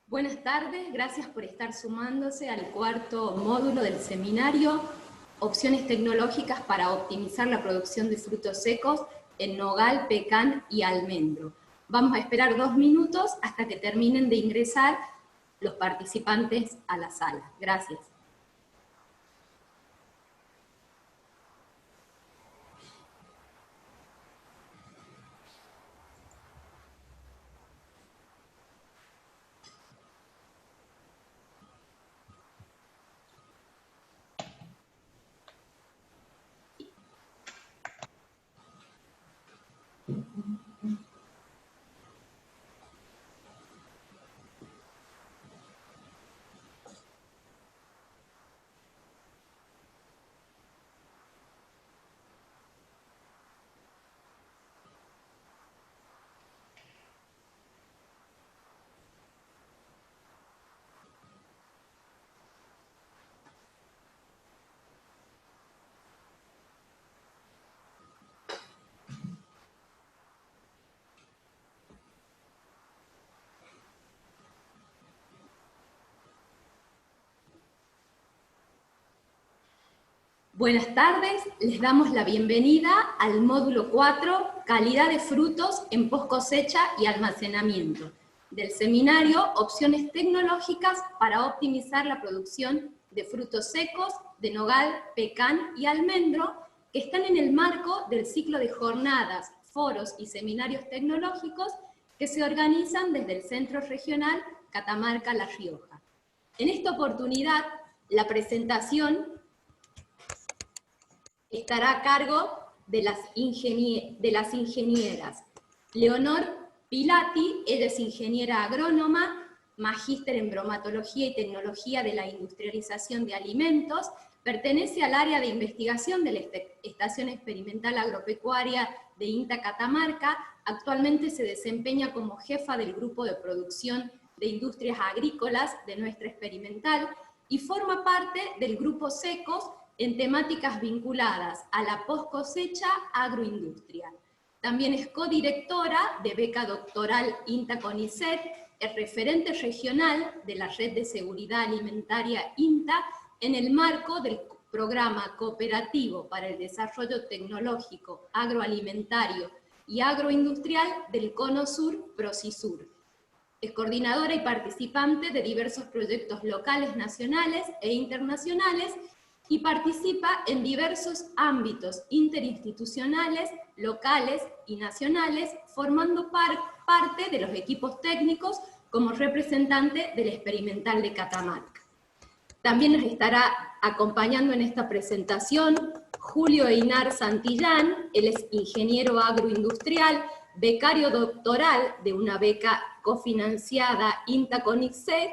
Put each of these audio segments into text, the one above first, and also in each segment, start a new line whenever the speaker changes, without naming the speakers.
Buenas tardes, gracias por estar sumándose al cuarto módulo del seminario Opciones tecnológicas para optimizar la producción de frutos secos en nogal, pecan y almendro. Vamos a esperar 2 minutos hasta que terminen de ingresar los participantes a la sala. Gracias. Buenas tardes, les damos la bienvenida al módulo 4, Calidad de frutos en post cosecha y almacenamiento, del seminario Opciones tecnológicas para optimizar la producción de frutos secos, de nogal, pecan y almendro, que están en el marco del ciclo de jornadas, foros y seminarios tecnológicos que se organizan desde el Centro Regional Catamarca-La Rioja. En esta oportunidad, la presentación estará a cargo de las ingenieras Leonor Pilati, ella es ingeniera agrónoma, magíster en bromatología y tecnología de la industrialización de alimentos, pertenece al área de investigación de la Estación Experimental Agropecuaria de INTA Catamarca, actualmente se desempeña como jefa del grupo de producción de industrias agrícolas de nuestra experimental y forma parte del grupo SECOS en temáticas vinculadas a la post-cosecha agroindustrial. También es codirectora de beca doctoral INTA CONICET, es referente regional de la Red de Seguridad Alimentaria INTA en el marco del Programa Cooperativo para el Desarrollo Tecnológico Agroalimentario y Agroindustrial del Cono Sur, PROCISUR. Es coordinadora y participante de diversos proyectos locales, nacionales e internacionales, y participa en diversos ámbitos interinstitucionales, locales y nacionales, formando parte de los equipos técnicos como representante del Experimental de Catamarca. También nos estará acompañando en esta presentación Julio Einar Santillán, él es ingeniero agroindustrial, becario doctoral de una beca cofinanciada INTA CONICET,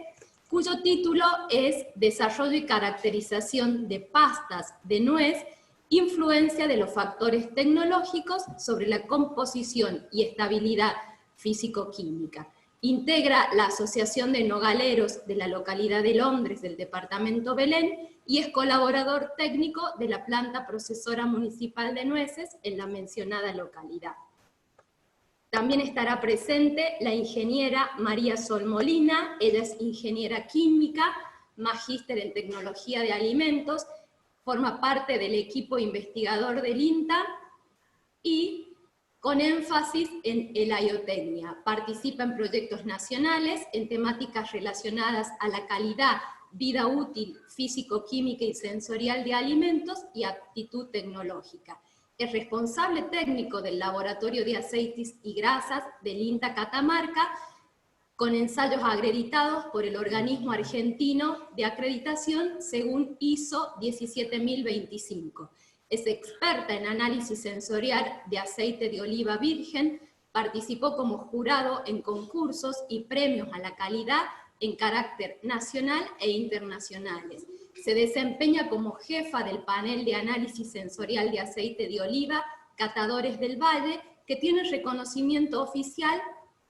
cuyo título es Desarrollo y caracterización de pastas de nuez, influencia de los factores tecnológicos sobre la composición y estabilidad físico-química. Integra la Asociación de Nogaleros de la localidad de Londres del departamento Belén y es colaborador técnico de la planta procesora municipal de nueces en la mencionada localidad. También estará presente la ingeniera María Sol Molina, ella es ingeniera química, magíster en tecnología de alimentos, forma parte del equipo investigador del INTA y con énfasis en heliotecnia. Participa en proyectos nacionales en temáticas relacionadas a la calidad, vida útil, físico-química y sensorial de alimentos y aptitud tecnológica. Es responsable técnico del Laboratorio de Aceites y Grasas del INTA Catamarca, con ensayos acreditados por el organismo argentino de acreditación según ISO 17025. Es experta en análisis sensorial de aceite de oliva virgen, participó como jurado en concursos y premios a la calidad en carácter nacional e internacionales. Se desempeña como jefa del panel de análisis sensorial de aceite de oliva, Catadores del Valle, que tiene reconocimiento oficial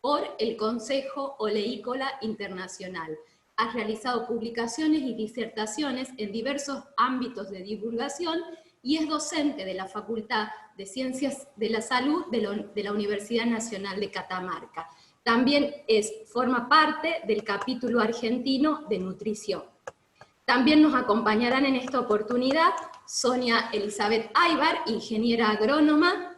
por el Consejo Oleícola Internacional. Ha realizado publicaciones y disertaciones en diversos ámbitos de divulgación y es docente de la Facultad de Ciencias de la Salud de la Universidad Nacional de Catamarca. También forma parte del capítulo argentino de nutrición. También nos acompañarán en esta oportunidad Sonia Elizabeth Aybar, ingeniera agrónoma,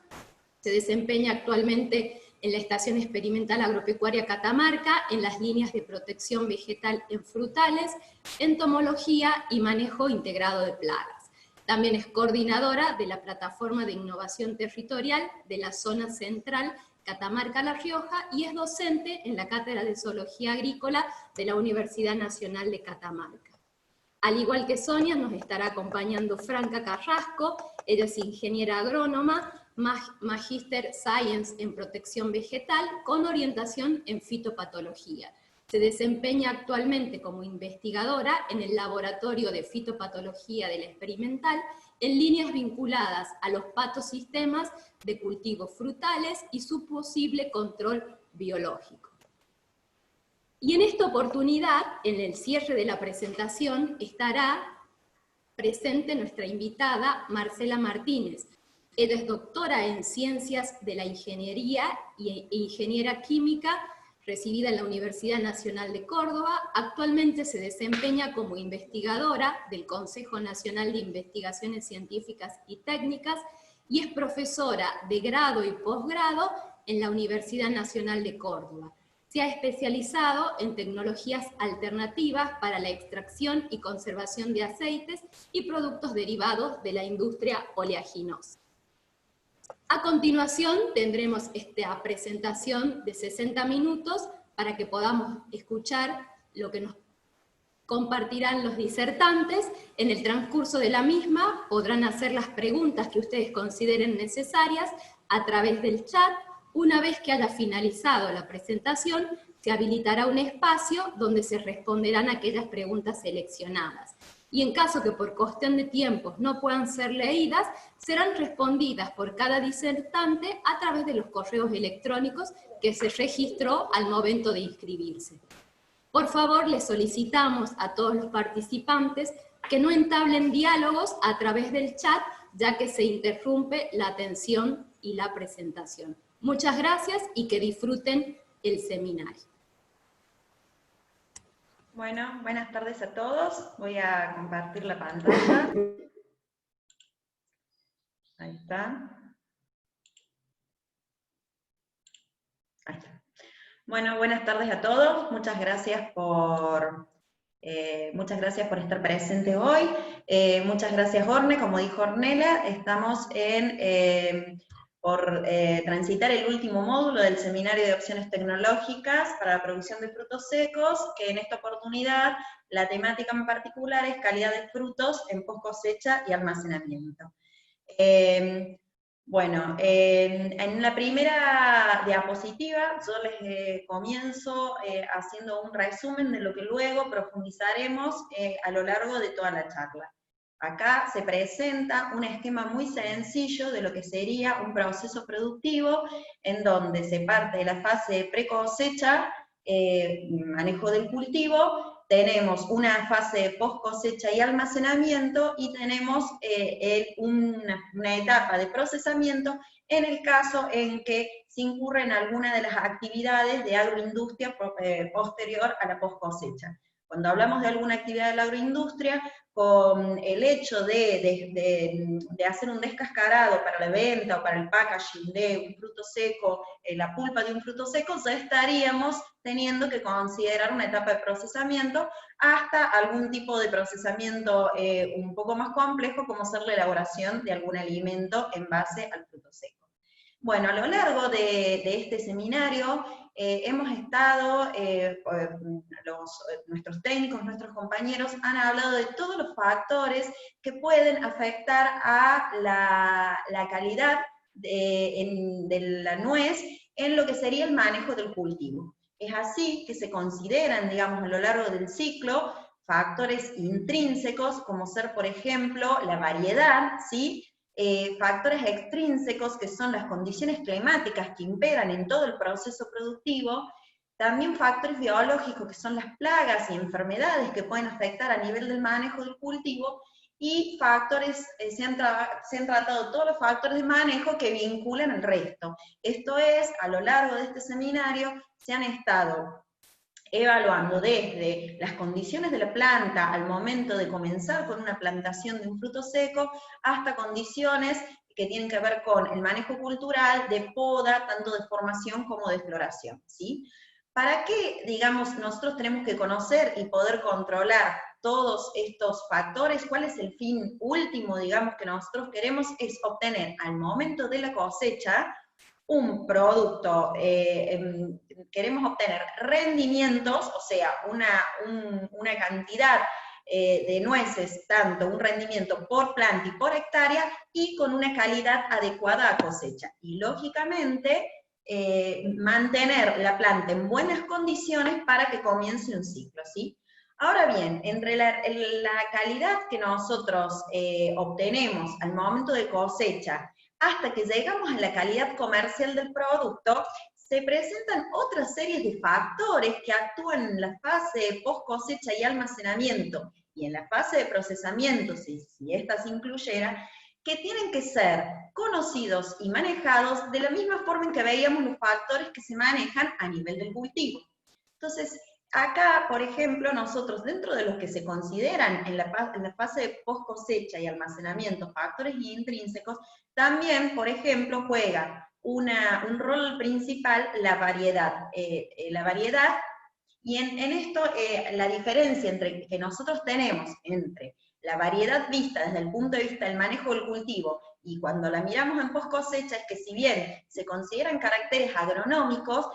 se desempeña actualmente en la Estación Experimental Agropecuaria Catamarca, en las líneas de protección vegetal en frutales, entomología y manejo integrado de plagas. También es coordinadora de la Plataforma de Innovación Territorial de la Zona Central Catamarca-La Rioja y es docente en la Cátedra de Zoología Agrícola de la Universidad Nacional de Catamarca. Al igual que Sonia, nos estará acompañando Franca Carrasco, ella es ingeniera agrónoma, Magister Science en protección vegetal con orientación en fitopatología. Se desempeña actualmente como investigadora en el Laboratorio de Fitopatología de la Experimental en líneas vinculadas a los patosistemas de cultivos frutales y su posible control biológico. Y en esta oportunidad, en el cierre de la presentación, estará presente nuestra invitada Marcela Martínez. Ella es doctora en Ciencias de la Ingeniería e ingeniera química, recibida en la Universidad Nacional de Córdoba. Actualmente se desempeña como investigadora del Consejo Nacional de Investigaciones Científicas y Técnicas y es profesora de grado y posgrado en la Universidad Nacional de Córdoba. Se ha especializado en tecnologías alternativas para la extracción y conservación de aceites y productos derivados de la industria oleaginosa. A continuación tendremos esta presentación de 60 minutos para que podamos escuchar lo que nos compartirán los disertantes. En el transcurso de la misma podrán hacer las preguntas que ustedes consideren necesarias a través del chat. Una vez que haya finalizado la presentación, se habilitará un espacio donde se responderán aquellas preguntas seleccionadas. Y en caso que por cuestión de tiempos no puedan ser leídas, serán respondidas por cada disertante a través de los correos electrónicos que se registró al momento de inscribirse. Por favor, les solicitamos a todos los participantes que no entablen diálogos a través del chat, ya que se interrumpe la atención y la presentación. Muchas gracias y que disfruten el seminario.
Bueno, buenas tardes a todos. Voy a compartir la pantalla. Ahí está. Ahí está. Bueno, buenas tardes a todos. Muchas gracias por estar presente hoy. Muchas gracias, Orne. Como dijo Ornella, estamos por transitar el último módulo del Seminario de Opciones Tecnológicas para la Producción de Frutos Secos, que en esta oportunidad la temática en particular es calidad de frutos en post cosecha y almacenamiento. Bueno, en la primera diapositiva yo les comienzo haciendo un resumen de lo que luego profundizaremos a lo largo de toda la charla. Acá se presenta un esquema muy sencillo de lo que sería un proceso productivo en donde se parte de la fase de pre-cosecha, manejo del cultivo, tenemos una fase de post-cosecha y almacenamiento y tenemos una etapa de procesamiento en el caso en que se incurre en alguna de las actividades de agroindustria posterior a la post-cosecha. Cuando hablamos de alguna actividad de la agroindustria, con el hecho de hacer un descascarado para la venta o para el packaging de un fruto seco, la pulpa de un fruto seco, ya estaríamos teniendo que considerar una etapa de procesamiento hasta algún tipo de procesamiento un poco más complejo, como ser la elaboración de algún alimento en base al fruto seco. Bueno, a lo largo de este seminario hemos estado, nuestros técnicos, nuestros compañeros han hablado de todos los factores que pueden afectar a la calidad de la nuez en lo que sería el manejo del cultivo. Es así que se consideran, digamos, a lo largo del ciclo, factores intrínsecos, como ser, por ejemplo, la variedad, ¿sí? Factores extrínsecos, que son las condiciones climáticas que imperan en todo el proceso productivo, también factores biológicos, que son las plagas y enfermedades que pueden afectar a nivel del manejo del cultivo, y factores, se han tratado todos los factores de manejo que vinculan al resto. Esto es, a lo largo de este seminario se han estado evaluando desde las condiciones de la planta al momento de comenzar con una plantación de un fruto seco, hasta condiciones que tienen que ver con el manejo cultural, de poda, tanto de formación como de floración, ¿sí? ¿Para qué, digamos, nosotros tenemos que conocer y poder controlar todos estos factores? ¿Cuál es el fin último, digamos, que nosotros queremos? Es obtener al momento de la cosecha un producto, queremos obtener rendimientos, o sea, una cantidad de nueces, tanto un rendimiento por planta y por hectárea, y con una calidad adecuada a cosecha. Y lógicamente, mantener la planta en buenas condiciones para que comience un ciclo, ¿sí? Ahora bien, entre la calidad que nosotros obtenemos al momento de cosecha, hasta que llegamos a la calidad comercial del producto, se presentan otra serie de factores que actúan en la fase de post cosecha y almacenamiento, y en la fase de procesamiento, si esta se incluyera, que tienen que ser conocidos y manejados de la misma forma en que veíamos los factores que se manejan a nivel del cultivo. Entonces, acá, por ejemplo, nosotros, dentro de los que se consideran en la fase de post cosecha y almacenamiento, factores intrínsecos, también, por ejemplo, juega un rol principal la variedad. Y en esto, la diferencia que nosotros tenemos entre la variedad vista desde el punto de vista del manejo del cultivo y cuando la miramos en post cosecha, es que si bien se consideran caracteres agronómicos,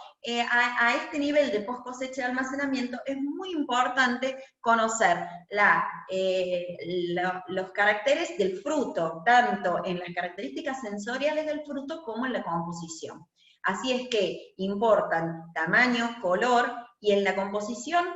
a este nivel de post cosecha y almacenamiento es muy importante conocer los caracteres del fruto, tanto en las características sensoriales del fruto como en la composición. Así es que importan tamaño, color, y en la composición,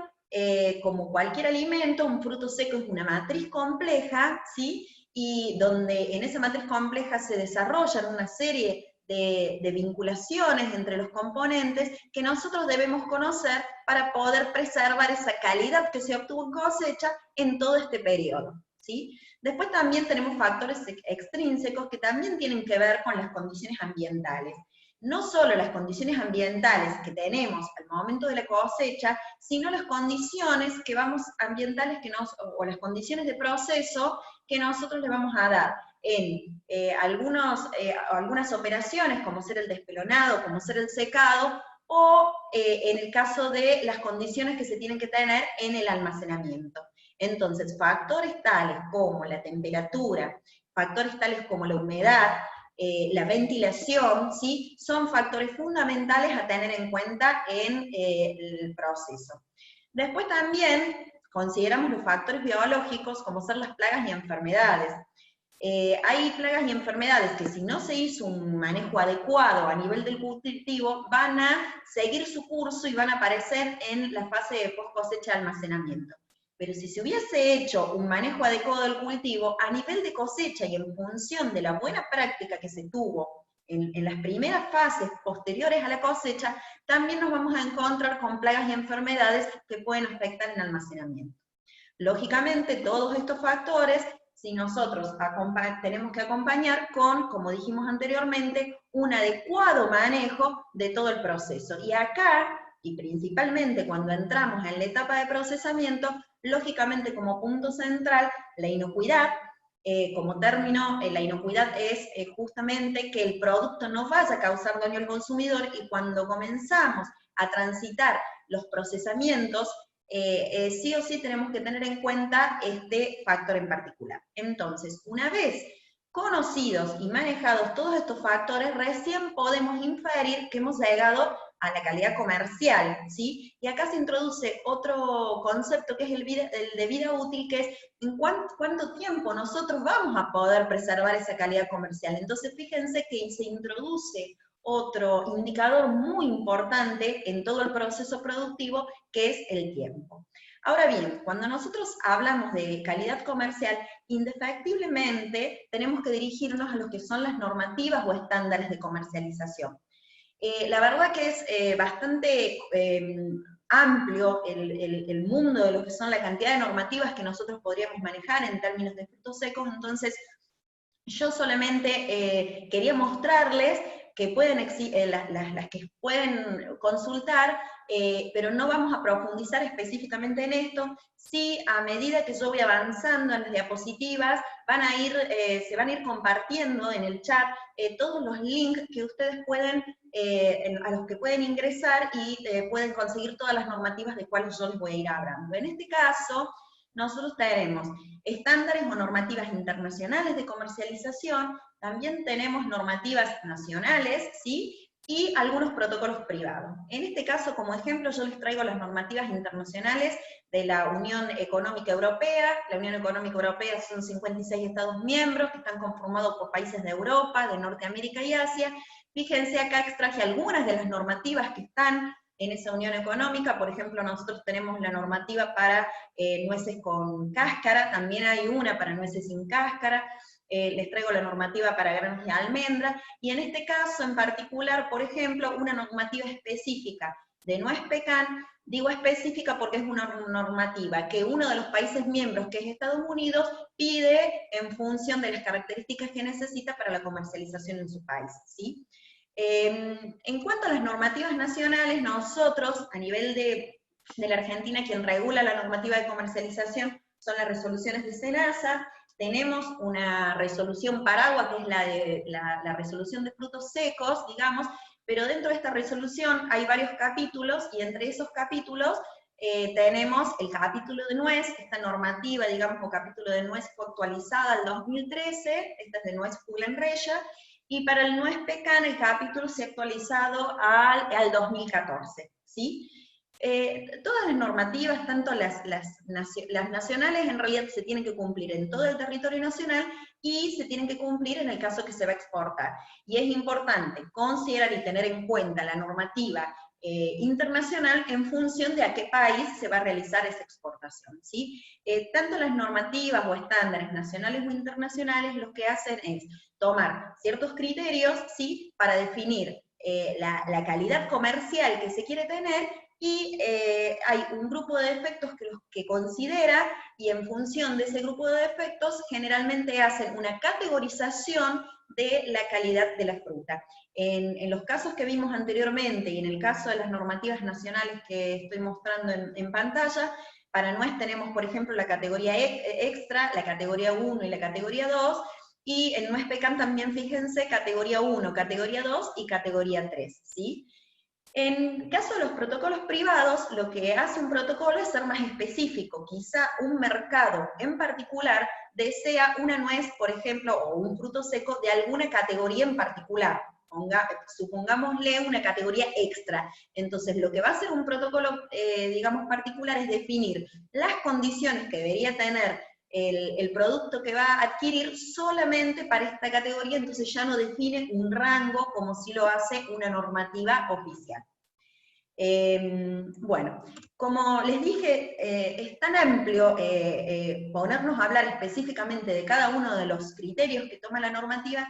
como cualquier alimento, un fruto seco es una matriz compleja, ¿sí? Y donde en esa matriz compleja se desarrollan una serie de vinculaciones entre los componentes que nosotros debemos conocer para poder preservar esa calidad que se obtuvo en cosecha en todo este periodo, ¿sí? Después también tenemos factores extrínsecos que también tienen que ver con las condiciones ambientales. No solo las condiciones ambientales que tenemos al momento de la cosecha, sino las condiciones ambientales o las condiciones de proceso que nosotros le vamos a dar en algunas operaciones, como ser el despelonado, como ser el secado, o en el caso de las condiciones que se tienen que tener en el almacenamiento. Entonces, factores tales como la temperatura, factores tales como la humedad, la ventilación, ¿sí? Son factores fundamentales a tener en cuenta en el proceso. Después también consideramos los factores biológicos, como ser las plagas y enfermedades. Hay plagas y enfermedades que si no se hizo un manejo adecuado a nivel del cultivo, van a seguir su curso y van a aparecer en la fase de post cosecha de almacenamiento. Pero si se hubiese hecho un manejo adecuado del cultivo, a nivel de cosecha y en función de la buena práctica que se tuvo en las primeras fases posteriores a la cosecha, también nos vamos a encontrar con plagas y enfermedades que pueden afectar en almacenamiento. Lógicamente, todos estos factores, si nosotros tenemos que acompañar con, como dijimos anteriormente, un adecuado manejo de todo el proceso. Y acá, y principalmente cuando entramos en la etapa de procesamiento, lógicamente como punto central, la inocuidad. Como término, la inocuidad es justamente que el producto no vaya a causar daño al consumidor, y cuando comenzamos a transitar los procesamientos, sí o sí tenemos que tener en cuenta este factor en particular. Entonces, una vez conocidos y manejados todos estos factores, recién podemos inferir que hemos llegado a la calidad comercial, ¿sí? Y acá se introduce otro concepto que es el de vida útil, que es en cuánto tiempo nosotros vamos a poder preservar esa calidad comercial. Entonces, fíjense que se introduce otro indicador muy importante en todo el proceso productivo, que es el tiempo. Ahora bien, cuando nosotros hablamos de calidad comercial, indefectiblemente tenemos que dirigirnos a lo que son las normativas o estándares de comercialización. La verdad que es bastante amplio el mundo de lo que son la cantidad de normativas que nosotros podríamos manejar en términos de frutos secos, entonces yo solamente quería mostrarles que pueden las que pueden consultar, pero no vamos a profundizar específicamente en esto. Sí, a medida que yo voy avanzando en las diapositivas, se van a ir compartiendo en el chat todos los links que ustedes pueden, a los que pueden ingresar y pueden conseguir todas las normativas de cuales yo les voy a ir hablando. En este caso, nosotros tenemos estándares o normativas internacionales de comercialización, también tenemos normativas nacionales, ¿sí? Y algunos protocolos privados. En este caso, como ejemplo, yo les traigo las normativas internacionales de la Unión Económica Europea. La Unión Económica Europea son 56 Estados miembros que están conformados por países de Europa, de Norteamérica y Asia. Fíjense, acá extraje algunas de las normativas que están en esa unión económica. Por ejemplo, nosotros tenemos la normativa para nueces con cáscara, también hay una para nueces sin cáscara, les traigo la normativa para granos de almendra, y en este caso en particular, por ejemplo, una normativa específica de nuez pecan. Digo específica porque es una normativa que uno de los países miembros, que es Estados Unidos, pide en función de las características que necesita para la comercialización en su país, ¿sí? En cuanto a las normativas nacionales, nosotros, a nivel de la Argentina, quien regula la normativa de comercialización son las resoluciones de SENASA. Tenemos una resolución paraguas, que es la resolución de frutos secos, digamos, pero dentro de esta resolución hay varios capítulos, y entre esos capítulos tenemos el capítulo de nuez. Esta normativa, digamos, o capítulo de nuez fue actualizada al 2013, esta es de nuez Fulgenreya, y para el nuez pecan el capítulo se ha actualizado al 2014, ¿sí? Todas las normativas, tanto las nacionales, en realidad se tienen que cumplir en todo el territorio nacional, y se tienen que cumplir en el caso que se va a exportar. Y es importante considerar y tener en cuenta la normativa internacional en función de a qué país se va a realizar esa exportación, ¿sí? Tanto las normativas o estándares nacionales o internacionales lo que hacen es tomar ciertos criterios, ¿sí?, para definir la calidad comercial que se quiere tener, y hay un grupo de defectos que considera, y en función de ese grupo de defectos generalmente hacen una categorización de la calidad de la fruta. En los casos que vimos anteriormente, y en el caso de las normativas nacionales que estoy mostrando en pantalla, para nuez tenemos, por ejemplo, la categoría extra, la categoría 1 y la categoría 2, y en nuez pecan también, fíjense, categoría 1, categoría 2 y categoría 3, ¿sí? En caso de los protocolos privados, lo que hace un protocolo es ser más específico. Quizá un mercado en particular desea una nuez, por ejemplo, o un fruto seco de alguna categoría en particular. Supongámosle una categoría extra. Entonces, lo que va a hacer un protocolo, digamos, particular es definir las condiciones que debería tener el producto que va a adquirir solamente para esta categoría, entonces ya no define un rango como si lo hace una normativa oficial. Bueno, como les dije, es tan amplio ponernos a hablar específicamente de cada uno de los criterios que toma la normativa,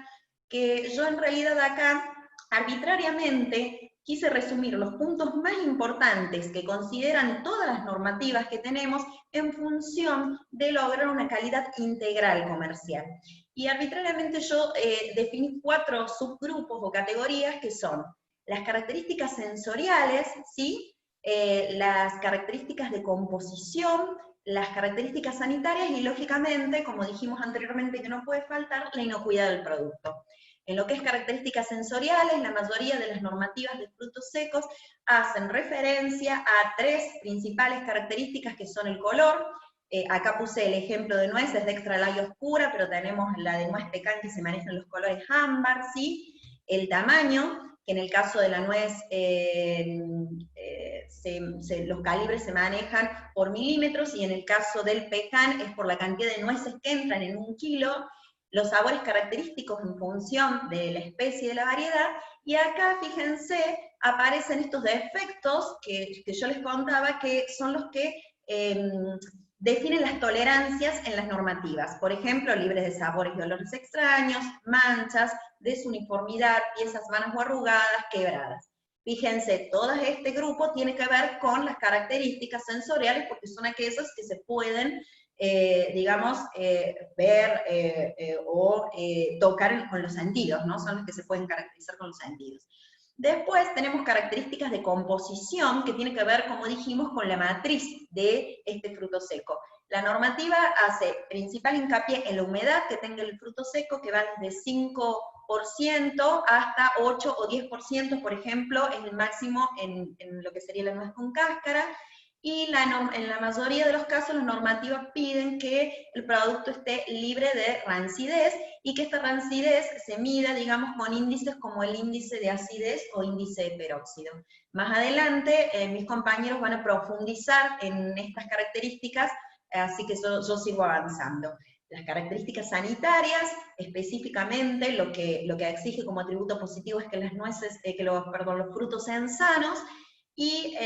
que yo en realidad acá arbitrariamente quise resumir los puntos más importantes que consideran todas las normativas que tenemos en función de lograr una calidad integral comercial. Y arbitrariamente yo definí 4 subgrupos o categorías, que son las características sensoriales, ¿sí? Las características de composición, las características sanitarias y, lógicamente, como dijimos anteriormente que no puede faltar, la inocuidad del producto. En lo que es características sensoriales, la mayoría de las normativas de frutos secos hacen referencia a 3 principales características, que son el color. Acá puse el ejemplo de nueces de extra light oscura, pero tenemos la de nuez pecan que se manejan los colores ámbar, ¿sí? El tamaño, que en el caso de la nuez los calibres se manejan por milímetros, y en el caso del pecan es por la cantidad de nueces que entran en 1 kilo, los sabores característicos en función de la especie y de la variedad, y acá, fíjense, aparecen estos defectos que yo les contaba, que son los que definen las tolerancias en las normativas. Por ejemplo, libres de sabores y olores extraños, manchas, desuniformidad, piezas vanas o arrugadas, quebradas. Fíjense, todo este grupo tiene que ver con las características sensoriales porque son aquellas que se pueden, digamos, ver o tocar con los sentidos, ¿no? Son las que se pueden caracterizar con los sentidos. Después tenemos características de composición que tiene que ver, como dijimos, con la matriz de este fruto seco. La normativa hace principal hincapié en la humedad que tenga el fruto seco, que va desde 5% hasta 8 o 10%, por ejemplo, es el máximo en lo que sería la nuez con cáscara, y en la mayoría de los casos las normativas piden que el producto esté libre de rancidez, y que esta rancidez se mida, digamos, con índices como el índice de acidez o índice de peróxido. Más adelante, mis compañeros van a profundizar en estas características, así que yo sigo avanzando. Las características sanitarias, específicamente, lo que exige como atributo positivo es que las nueces, los frutos sean sanos, y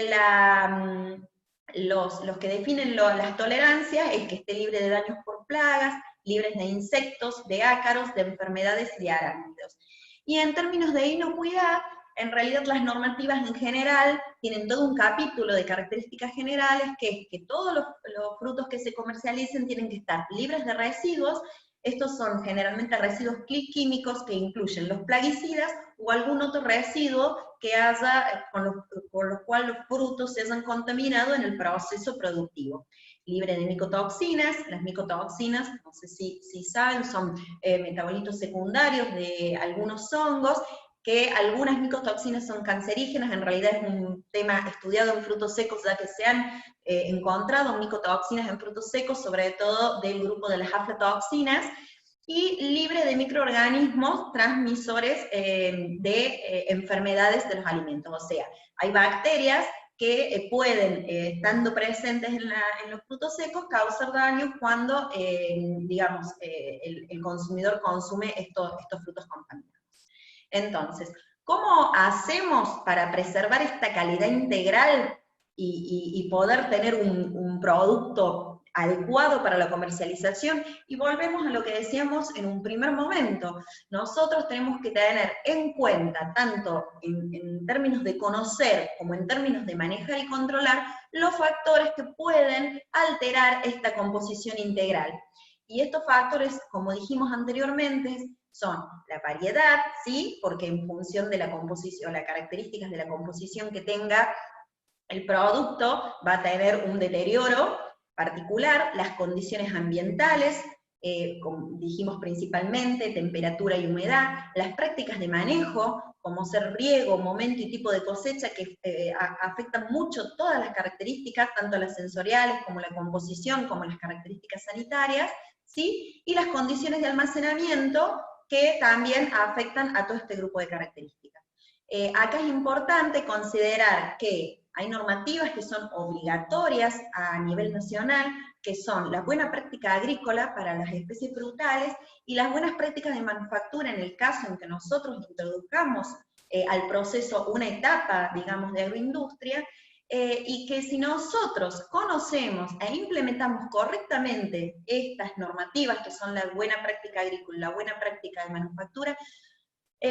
los que definen las tolerancias es que esté libre de daños por plagas, libres de insectos, de ácaros, de enfermedades y de arácnidos. Y en términos de inocuidad, en realidad las normativas en general tienen todo un capítulo de características generales, que es que todos los frutos que se comercialicen tienen que estar libres de residuos. Estos son generalmente residuos químicos que incluyen los plaguicidas o algún otro residuo que haya, por los cuales los frutos se hayan contaminado en el proceso productivo. Libre de micotoxinas. Las micotoxinas, no sé si saben, son metabolitos secundarios de algunos hongos, que algunas micotoxinas son cancerígenas. En realidad es un tema estudiado en frutos secos, ya que se han encontrado micotoxinas en frutos secos, sobre todo del grupo de las aflatoxinas, y libre de microorganismos transmisores de enfermedades de los alimentos. O sea, hay bacterias que pueden, estando presentes en los frutos secos, causar daño cuando, digamos, el consumidor consume estos frutos contaminados. Entonces, ¿cómo hacemos para preservar esta calidad integral y poder tener un producto adecuado para la comercialización? Y volvemos a lo que decíamos en un primer momento. Nosotros tenemos que tener en cuenta, tanto en términos de conocer como en términos de manejar y controlar, los factores que pueden alterar esta composición integral. Y estos factores, como dijimos anteriormente, son la variedad, ¿sí? Porque en función de la composición, las características de la composición que tenga el producto, va a tener un deterioro particular. Las condiciones ambientales, como dijimos principalmente, temperatura y humedad. Las prácticas de manejo, como ser riego, momento y tipo de cosecha, que afectan mucho todas las características, tanto las sensoriales como la composición, como las características sanitarias, ¿sí? Y las condiciones de almacenamiento, que también afectan a todo este grupo de características. Acá es importante considerar que hay normativas que son obligatorias a nivel nacional, que son la buena práctica agrícola para las especies frutales y las buenas prácticas de manufactura en el caso en que nosotros introduzcamos al proceso una etapa, digamos, de agroindustria, y que si nosotros conocemos e implementamos correctamente estas normativas, que son la buena práctica agrícola y la buena práctica de manufactura,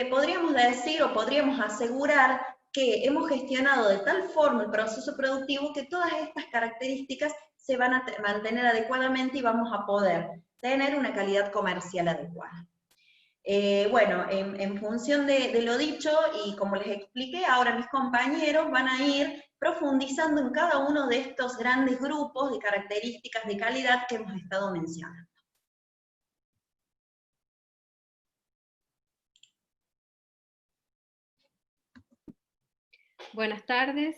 podríamos decir o podríamos asegurar que hemos gestionado de tal forma el proceso productivo que todas estas características se van a mantener adecuadamente y vamos a poder tener una calidad comercial adecuada. Bueno, en función de lo dicho, y como les expliqué, ahora mis compañeros van a ir profundizando en cada uno de estos grandes grupos de características de calidad que hemos estado mencionando.
Buenas tardes.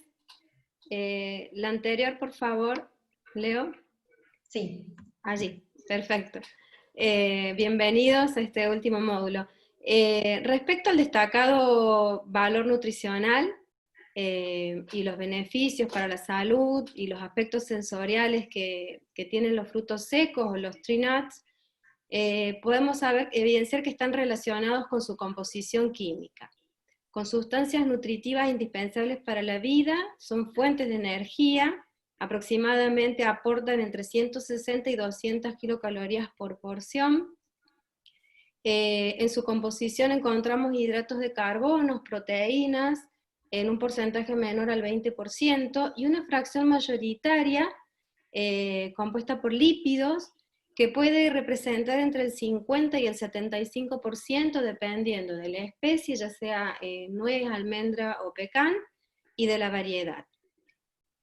La anterior, por favor, Leo.
Sí.
Allí, perfecto. Bienvenidos a este último módulo. Respecto al destacado valor nutricional y los beneficios para la salud y los aspectos sensoriales que tienen los frutos secos o los tree nuts, podemos evidenciar que están relacionados con su composición química, con sustancias nutritivas indispensables para la vida, son fuentes de energía, aproximadamente aportan entre 160 y 200 kilocalorías por porción. En su composición encontramos hidratos de carbono, proteínas,
en un porcentaje menor al 20%, y una fracción mayoritaria compuesta por lípidos, que puede representar entre el 50 y el 75% dependiendo de la especie, ya sea nuez, almendra o pecan, y de la variedad.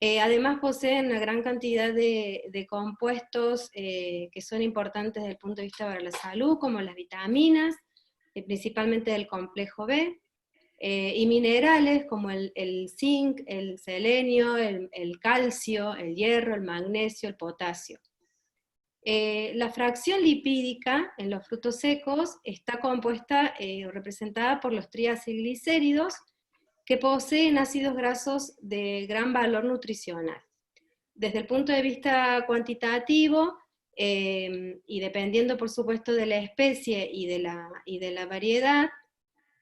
Además poseen una gran cantidad de compuestos que son importantes desde el punto de vista para la salud, como las vitaminas, principalmente del complejo B, y minerales como el zinc, el selenio, el calcio, el hierro, el magnesio, el potasio. La fracción lipídica en los frutos secos está compuesta o representada por los triacilglicéridos, que poseen ácidos grasos de gran valor nutricional. Desde el punto de vista cuantitativo, y dependiendo por supuesto de la especie y de la variedad,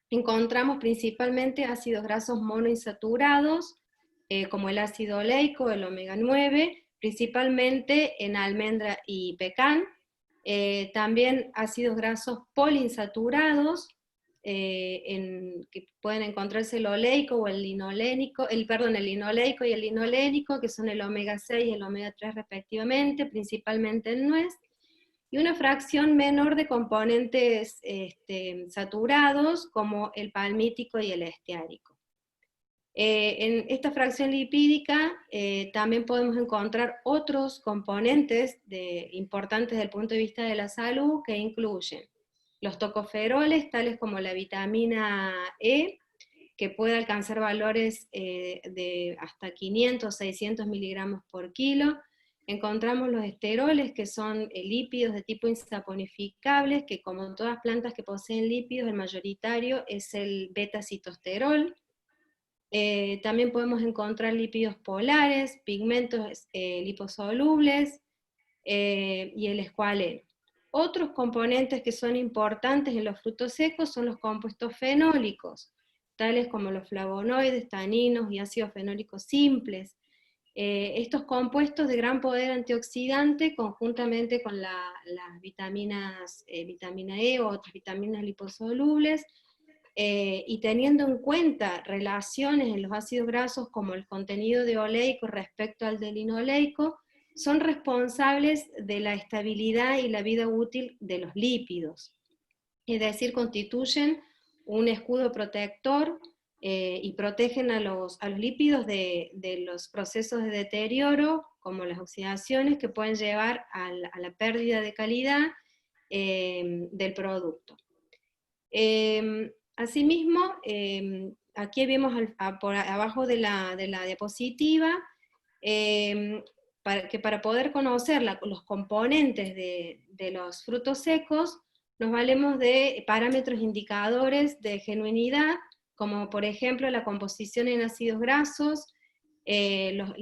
encontramos principalmente ácidos grasos monoinsaturados, como el ácido oleico, el omega 9, principalmente en almendra y pecan, también ácidos grasos poliinsaturados, que pueden encontrarse el oleico o el linolénico, el linoleico y el linolénico, que son el omega 6 y el omega 3 respectivamente, principalmente en nuez, y una fracción menor de componentes saturados, como el palmítico y el esteárico. En esta fracción lipídica también podemos encontrar otros componentes importantes desde el punto de vista de la salud, que incluyen los tocoferoles, tales como la vitamina E, que puede alcanzar valores de hasta 500 o 600 miligramos por kilo. Encontramos los esteroles, que son lípidos de tipo insaponificables, que como en todas plantas que poseen lípidos, el mayoritario es el beta-citosterol. También podemos encontrar lípidos polares, pigmentos liposolubles y el escualeno. Otros componentes que son importantes en los frutos secos son los compuestos fenólicos, tales como los flavonoides, taninos y ácidos fenólicos simples. Estos compuestos de gran poder antioxidante, conjuntamente con las vitaminas, vitamina E o otras vitaminas liposolubles, y teniendo en cuenta relaciones en los ácidos grasos como el contenido de oleico respecto al de linoleico, son responsables de la estabilidad y la vida útil de los lípidos. Es decir, constituyen un escudo protector y protegen a los lípidos de los procesos de deterioro, como las oxidaciones, que pueden llevar a la pérdida de calidad del producto. Asimismo, aquí vemos por abajo de la diapositiva, que para poder conocer los componentes de los frutos secos, nos valemos de parámetros indicadores de genuinidad, como por ejemplo la composición en ácidos grasos, la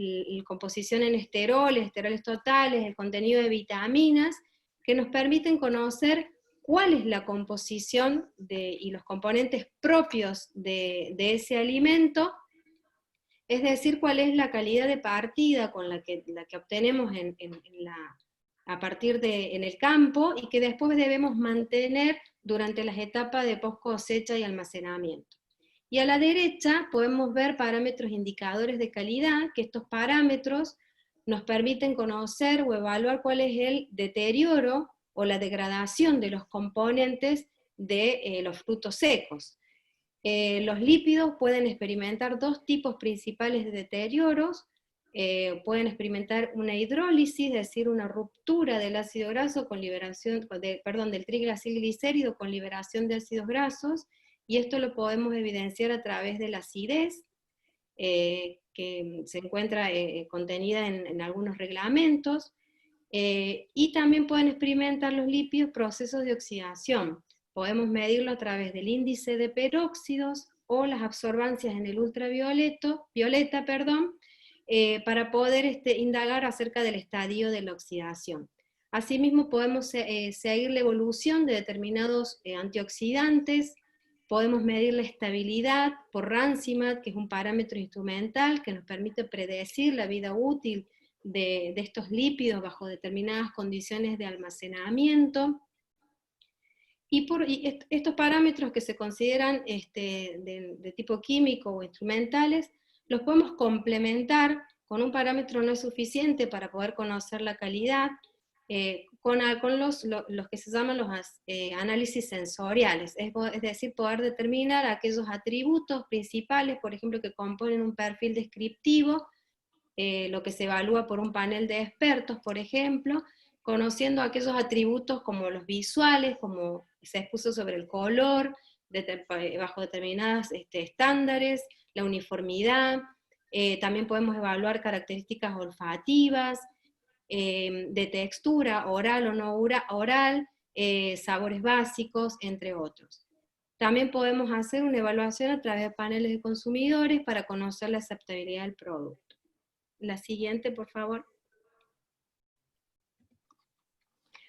composición en esteroles totales, el contenido de vitaminas, que nos permiten conocer cuál es la composición y los componentes propios de ese alimento, es decir, cuál es la calidad de partida con la que obtenemos a partir en el campo, y que después debemos mantener durante las etapas de post cosecha y almacenamiento. Y a la derecha podemos ver parámetros indicadores de calidad, que estos parámetros nos permiten conocer o evaluar cuál es el deterioro o la degradación de los componentes de los frutos secos. Los lípidos pueden experimentar dos tipos principales de deterioros. Pueden experimentar una hidrólisis, es decir, una ruptura del ácido graso con liberación, del triglicérido con liberación de ácidos grasos, y esto lo podemos evidenciar a través de la acidez, que se encuentra contenida en algunos reglamentos, y también pueden experimentar los lípidos procesos de oxidación. Podemos medirlo a través del índice de peróxidos o las absorbancias en el ultravioleta, para poder indagar acerca del estadio de la oxidación. Asimismo, podemos seguir la evolución de determinados antioxidantes, podemos medir la estabilidad por Rancimat, que es un parámetro instrumental que nos permite predecir la vida útil de estos lípidos bajo determinadas condiciones de almacenamiento. Y estos parámetros que se consideran de tipo químico o instrumentales, los podemos complementar con un parámetro no es suficiente para poder conocer la calidad, con los que se llaman los análisis sensoriales, es decir, poder determinar aquellos atributos principales, por ejemplo, que componen un perfil descriptivo, lo que se evalúa por un panel de expertos, por ejemplo, conociendo aquellos atributos como los visuales, como se expuso sobre el color, bajo determinados estándares, la uniformidad, también podemos evaluar características olfativas, de textura, oral o no oral, sabores básicos, entre otros. También podemos hacer una evaluación a través de paneles de consumidores para conocer la aceptabilidad del producto. La siguiente, por favor.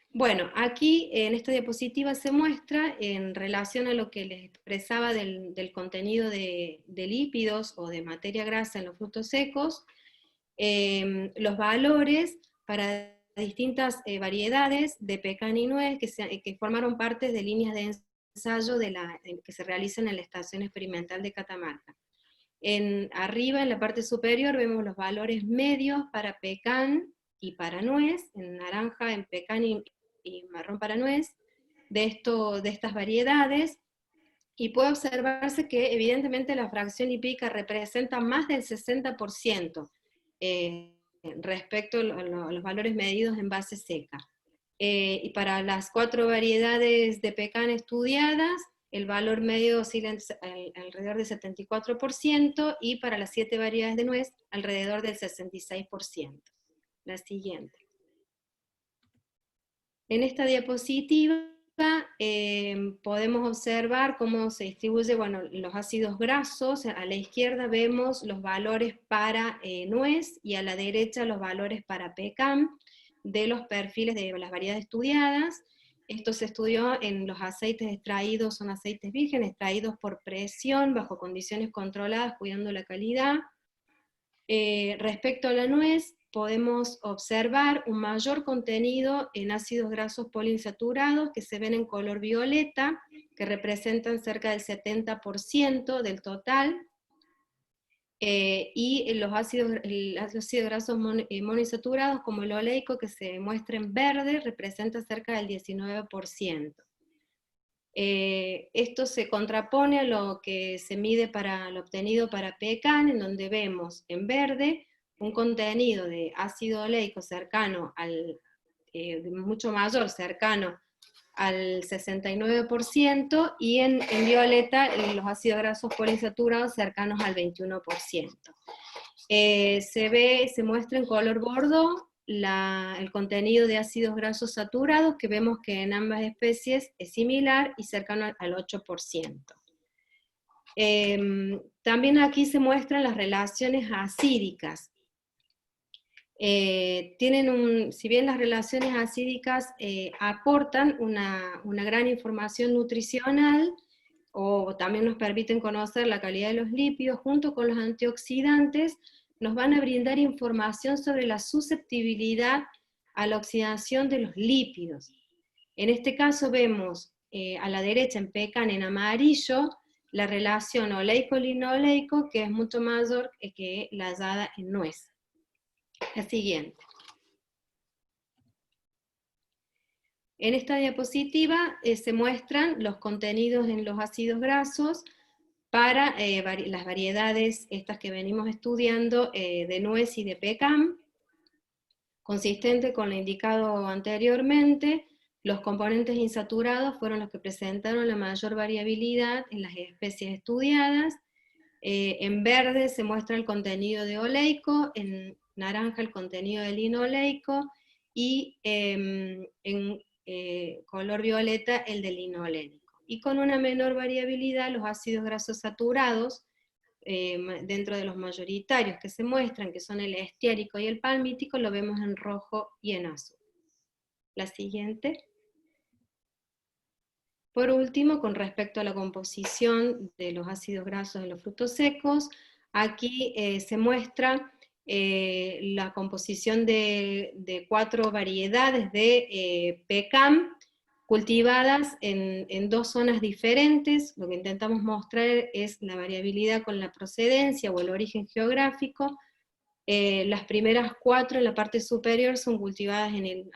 Bueno, aquí en esta diapositiva se muestra, en relación a lo que les expresaba del contenido de lípidos o de materia grasa en los frutos secos, los valores para distintas variedades de pecan y nuez que formaron parte de líneas de ensayo que se realizan en la Estación Experimental de Catamarca. Arriba, en la parte superior, vemos los valores medios para pecan y para nuez, en naranja en pecan y marrón para nuez, de estas variedades, y puede observarse que evidentemente la fracción lipídica representa más del 60%, respecto a los valores medidos en base seca. Y para las 4 variedades de pecan estudiadas, el valor medio oscila alrededor del 74%, y para las 7 variedades de nuez, alrededor del 66%. La siguiente. En esta diapositiva podemos observar cómo se distribuye, los ácidos grasos. A la izquierda vemos los valores para nuez, y a la derecha los valores para pecan, de los perfiles de las variedades estudiadas. Esto se estudió en los aceites extraídos, son aceites vírgenes, extraídos por presión, bajo condiciones controladas, cuidando la calidad. Respecto a la nuez, podemos observar un mayor contenido en ácidos grasos poliinsaturados, que se ven en color violeta, que representan cerca del 70% del total, y los ácidos grasos monoinsaturados, como el oleico, que se muestra en verde, representa cerca del 19%. Esto se contrapone a lo que se mide para lo obtenido para pecan, en donde vemos en verde un contenido de ácido oleico cercano mucho mayor, cercano al 69%, y en violeta los ácidos grasos poliinsaturados cercanos al 21%. Se muestra en color bordo el contenido de ácidos grasos saturados, que vemos que en ambas especies es similar y cercano al 8%. También aquí se muestran las relaciones acídicas. Si bien las relaciones acídicas aportan una gran información nutricional, o también nos permiten conocer la calidad de los lípidos, junto con los antioxidantes, nos van a brindar información sobre la susceptibilidad a la oxidación de los lípidos. En este caso vemos a la derecha en pecan en amarillo la relación oleico-linoleico, que es mucho mayor que la hallada en nuez. La siguiente. En esta diapositiva se muestran los contenidos en los ácidos grasos para las variedades estas que venimos estudiando de nuez y de pecan. Consistente con lo indicado anteriormente, los componentes insaturados fueron los que presentaron la mayor variabilidad en las especies estudiadas. En verde se muestra el contenido de oleico, en naranja el contenido de linoleico, y en color violeta el de linolénico. Y con una menor variabilidad los ácidos grasos saturados, dentro de los mayoritarios que se muestran, que son el estiérico y el palmítico, lo vemos en rojo y en azul. La siguiente. Por último, con respecto a la composición de los ácidos grasos en los frutos secos, aquí se muestra la composición de 4 variedades de pecan, cultivadas en dos zonas diferentes. Lo que intentamos mostrar es la variabilidad con la procedencia o el origen geográfico. Las primeras 4 en la parte superior han sido cultivadas en el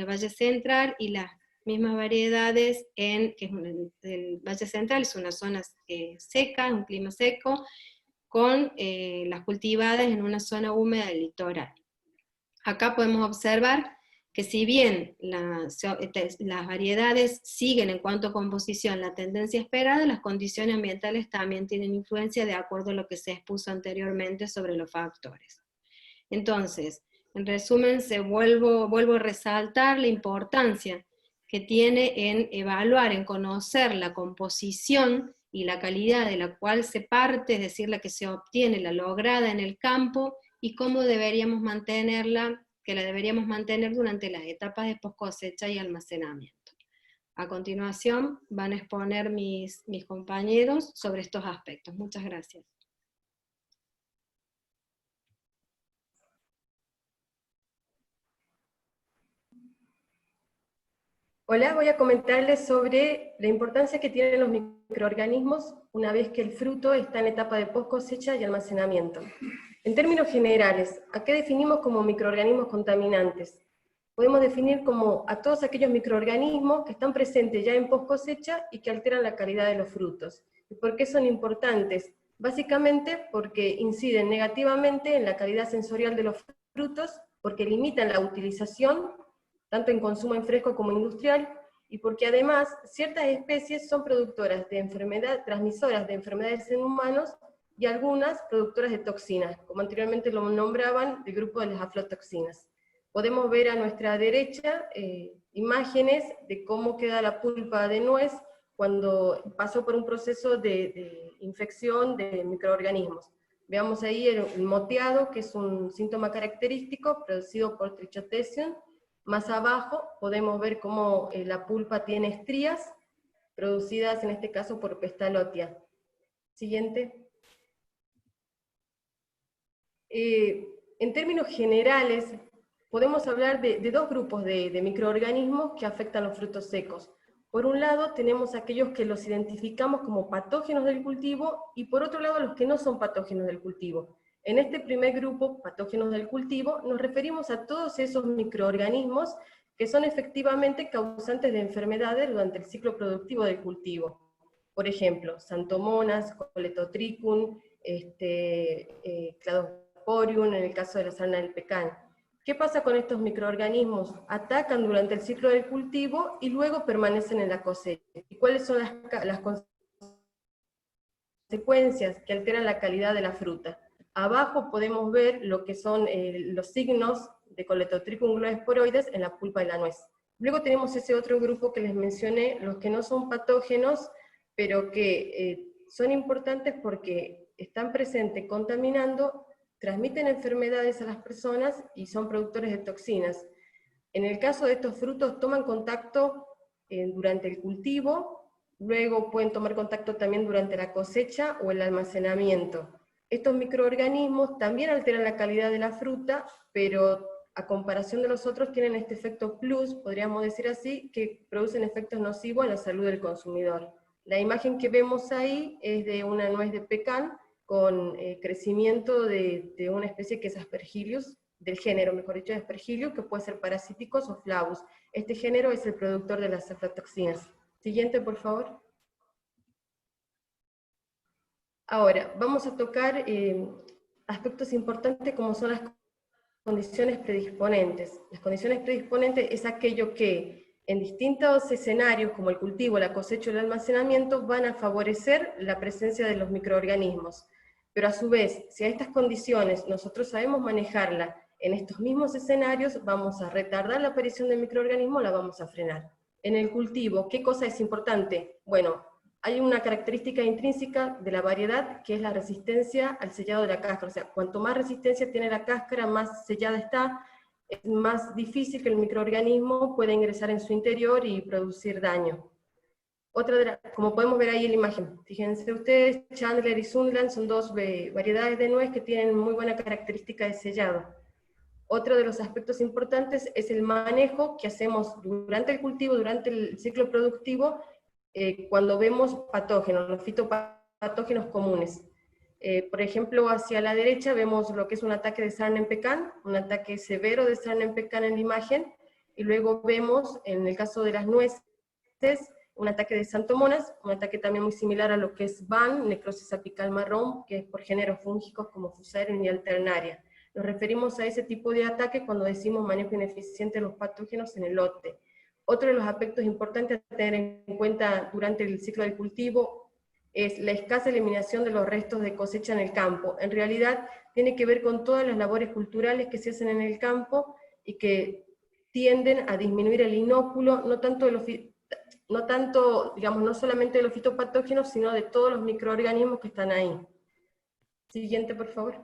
Valle Central, y las mismas variedades que es el Valle Central es una zona seca, un clima seco, con las cultivadas en una zona húmeda del litoral. Acá podemos observar que si bien las variedades siguen en cuanto a composición la tendencia esperada, las condiciones ambientales también tienen influencia de acuerdo a lo que se expuso anteriormente sobre los factores. Entonces, en resumen, vuelvo a resaltar la importancia que tiene en evaluar, en conocer la composición y la calidad de la cual se parte, es decir, la que se obtiene, la lograda en el campo, y cómo deberíamos mantenerla, que la deberíamos mantener durante las etapas de post cosecha y almacenamiento. A continuación van a exponer mis compañeros sobre estos aspectos. Muchas gracias.
Hola, voy a comentarles sobre la importancia que tienen los microorganismos una vez que el fruto está en etapa de post cosecha y almacenamiento. En términos generales, ¿a qué definimos como microorganismos contaminantes? Podemos definir como a todos aquellos microorganismos que están presentes ya en post cosecha y que alteran la calidad de los frutos. ¿Y por qué son importantes? Básicamente porque inciden negativamente en la calidad sensorial de los frutos, porque limitan la utilización, tanto en consumo en fresco como industrial, y porque además ciertas especies son transmisoras de enfermedades en humanos, y algunas productoras de toxinas, como anteriormente lo nombraban, el grupo de las aflatoxinas. Podemos ver a nuestra derecha imágenes de cómo queda la pulpa de nuez cuando pasó por un proceso de infección de microorganismos. Veamos ahí el moteado, que es un síntoma característico producido por Trichotherium. Más abajo podemos ver cómo la pulpa tiene estrías, producidas en este caso por Pestalotia. Siguiente. En términos generales, podemos hablar de dos grupos de microorganismos que afectan los frutos secos. Por un lado tenemos aquellos que los identificamos como patógenos del cultivo, y por otro lado los que no son patógenos del cultivo. En este primer grupo, patógenos del cultivo, nos referimos a todos esos microorganismos que son efectivamente causantes de enfermedades durante el ciclo productivo del cultivo. Por ejemplo, Xanthomonas, Coletotrichum, Cladosporium, en el caso de la sarna del pecan. ¿Qué pasa con estos microorganismos? Atacan durante el ciclo del cultivo y luego permanecen en la cosecha. ¿Y cuáles son las consecuencias que alteran la calidad de la fruta? Abajo podemos ver lo que son los signos de Coletotrichum gloesporoides en la pulpa de la nuez. Luego tenemos ese otro grupo que les mencioné, los que no son patógenos, pero que son importantes porque están presentes contaminando, transmiten enfermedades a las personas y son productores de toxinas. En el caso de estos frutos toman contacto durante el cultivo, luego pueden tomar contacto también durante la cosecha o el almacenamiento. Estos microorganismos también alteran la calidad de la fruta, pero a comparación de los otros tienen este efecto plus, podríamos decir así, que producen efectos nocivos a la salud del consumidor. La imagen que vemos ahí es de una nuez de pecan con crecimiento de una especie que es Aspergillus, del género, mejor dicho, de Aspergillus, que puede ser parasíticos o flavus. Este género es el productor de las aflatoxinas. Siguiente, por favor. Ahora, vamos a tocar aspectos importantes como son las condiciones predisponentes. Las condiciones predisponentes es aquello que en distintos escenarios, como el cultivo, la cosecha y el almacenamiento, van a favorecer la presencia de los microorganismos. Pero a su vez, si a estas condiciones nosotros sabemos manejarla en estos mismos escenarios, vamos a retardar la aparición del microorganismo, la vamos a frenar. En el cultivo, ¿qué cosa es importante? Bueno, hay una característica intrínseca de la variedad, que es la resistencia al sellado de la cáscara. O sea, cuanto más resistencia tiene la cáscara, más sellada está, es más difícil que el microorganismo pueda ingresar en su interior y producir daño. Como podemos ver ahí en la imagen, fíjense ustedes, Chandler y Sunderland son dos variedades de nuez que tienen muy buena característica de sellado. Otro de los aspectos importantes es el manejo que hacemos durante el cultivo, durante el ciclo productivo, cuando vemos patógenos, los fitopatógenos comunes. Por ejemplo, hacia la derecha vemos lo que es un ataque de sarna en pecan, un ataque severo de sarna en pecan en la imagen, y luego vemos, en el caso de las nueces, un ataque de xanthomonas, un ataque también muy similar a lo que es VAN, necrosis apical marrón, que es por géneros fúngicos como Fusarium y Alternaria. Nos referimos a ese tipo de ataque cuando decimos manejo ineficiente de los patógenos en el lote. Otro de los aspectos importantes a tener en cuenta durante el ciclo del cultivo es la escasa eliminación de los restos de cosecha en el campo. En realidad tiene que ver con todas las labores culturales que se hacen en el campo y que tienden a disminuir el inóculo, no solamente de los fitopatógenos, sino de todos los microorganismos que están ahí. Siguiente, por favor.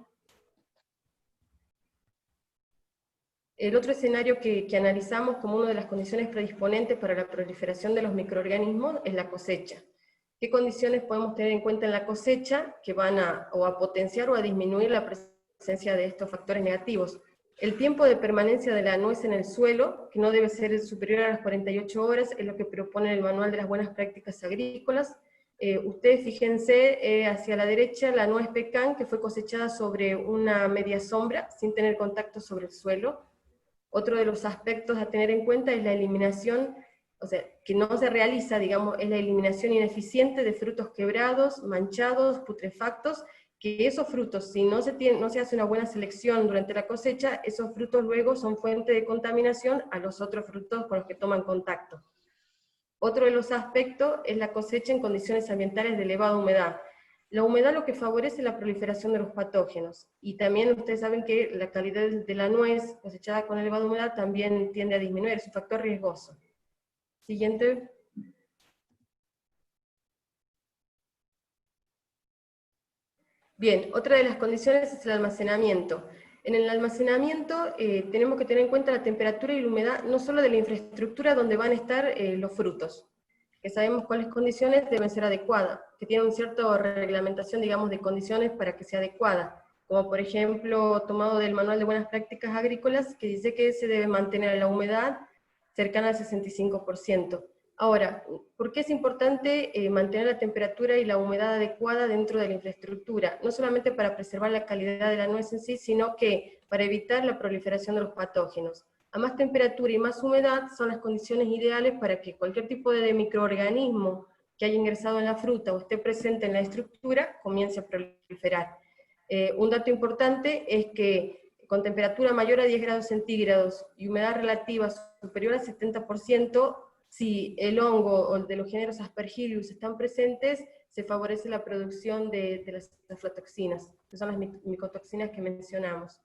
El otro escenario que analizamos como una de las condiciones predisponentes para la proliferación de los microorganismos es la cosecha. ¿Qué condiciones podemos tener en cuenta en la cosecha que van a potenciar o a disminuir la presencia de estos factores negativos? El tiempo de permanencia de la nuez en el suelo, que no debe ser superior a las 48 horas, es lo que propone el Manual de las Buenas Prácticas Agrícolas. Ustedes fíjense hacia la derecha la nuez pecan que fue cosechada sobre una media sombra, sin tener contacto sobre el suelo. Otro de los aspectos a tener en cuenta es la eliminación, o sea, que no se realiza, digamos, es la eliminación ineficiente de frutos quebrados, manchados, putrefactos, que esos frutos, si no se hace una buena selección durante la cosecha, esos frutos luego son fuente de contaminación a los otros frutos con los que toman contacto. Otro de los aspectos es la cosecha en condiciones ambientales de elevada humedad. La humedad lo que favorece la proliferación de los patógenos, y también ustedes saben que la calidad de la nuez cosechada con elevada humedad también tiende a disminuir, es un factor riesgoso. Siguiente. Bien, otra de las condiciones es el almacenamiento. En el almacenamiento tenemos que tener en cuenta la temperatura y la humedad, no solo de la infraestructura donde van a estar los frutos, que sabemos cuáles condiciones deben ser adecuadas, que tienen una cierta reglamentación, digamos, de condiciones para que sea adecuada, como por ejemplo, tomado del Manual de Buenas Prácticas Agrícolas, que dice que se debe mantener la humedad cercana al 65%. Ahora, ¿por qué es importante mantener la temperatura y la humedad adecuada dentro de la infraestructura? No solamente para preservar la calidad de la nuez en sí, sino que para evitar la proliferación de los patógenos. A más temperatura y más humedad son las condiciones ideales para que cualquier tipo de microorganismo que haya ingresado en la fruta o esté presente en la estructura comience a proliferar. Un dato importante es que con temperatura mayor a 10 grados centígrados y humedad relativa superior al 70%, si el hongo o de los géneros Aspergillus están presentes, se favorece la producción de las aflatoxinas, que son las micotoxinas que mencionamos.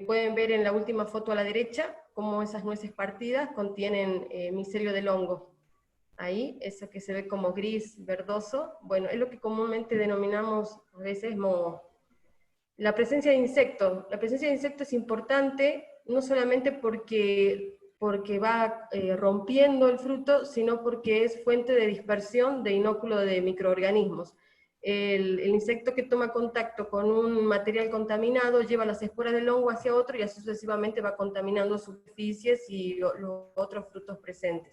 Pueden ver en la última foto a la derecha cómo esas nueces partidas contienen micelio del hongo. Ahí, eso que se ve como gris verdoso, bueno, es lo que comúnmente denominamos a veces moho. La presencia de insectos. La presencia de insectos es importante, no solamente porque va rompiendo el fruto, sino porque es fuente de dispersión de inóculo de microorganismos. El insecto que toma contacto con un material contaminado lleva las esporas del hongo hacia otro y así sucesivamente va contaminando superficies y los otros frutos presentes.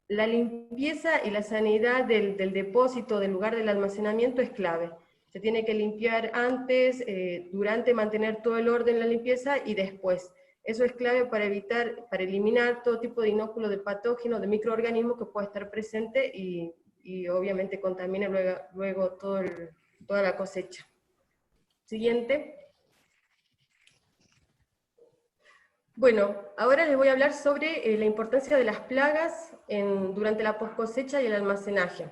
La limpieza y la sanidad del depósito, del lugar del almacenamiento es clave. Se tiene que limpiar antes, durante, mantener todo el orden en la limpieza y después. Eso es clave para eliminar todo tipo de inóculo de patógenos, de microorganismos que pueda estar presente y obviamente contamina luego toda la cosecha. Siguiente. Bueno, ahora les voy a hablar sobre la importancia de las plagas durante la post-cosecha y el almacenaje.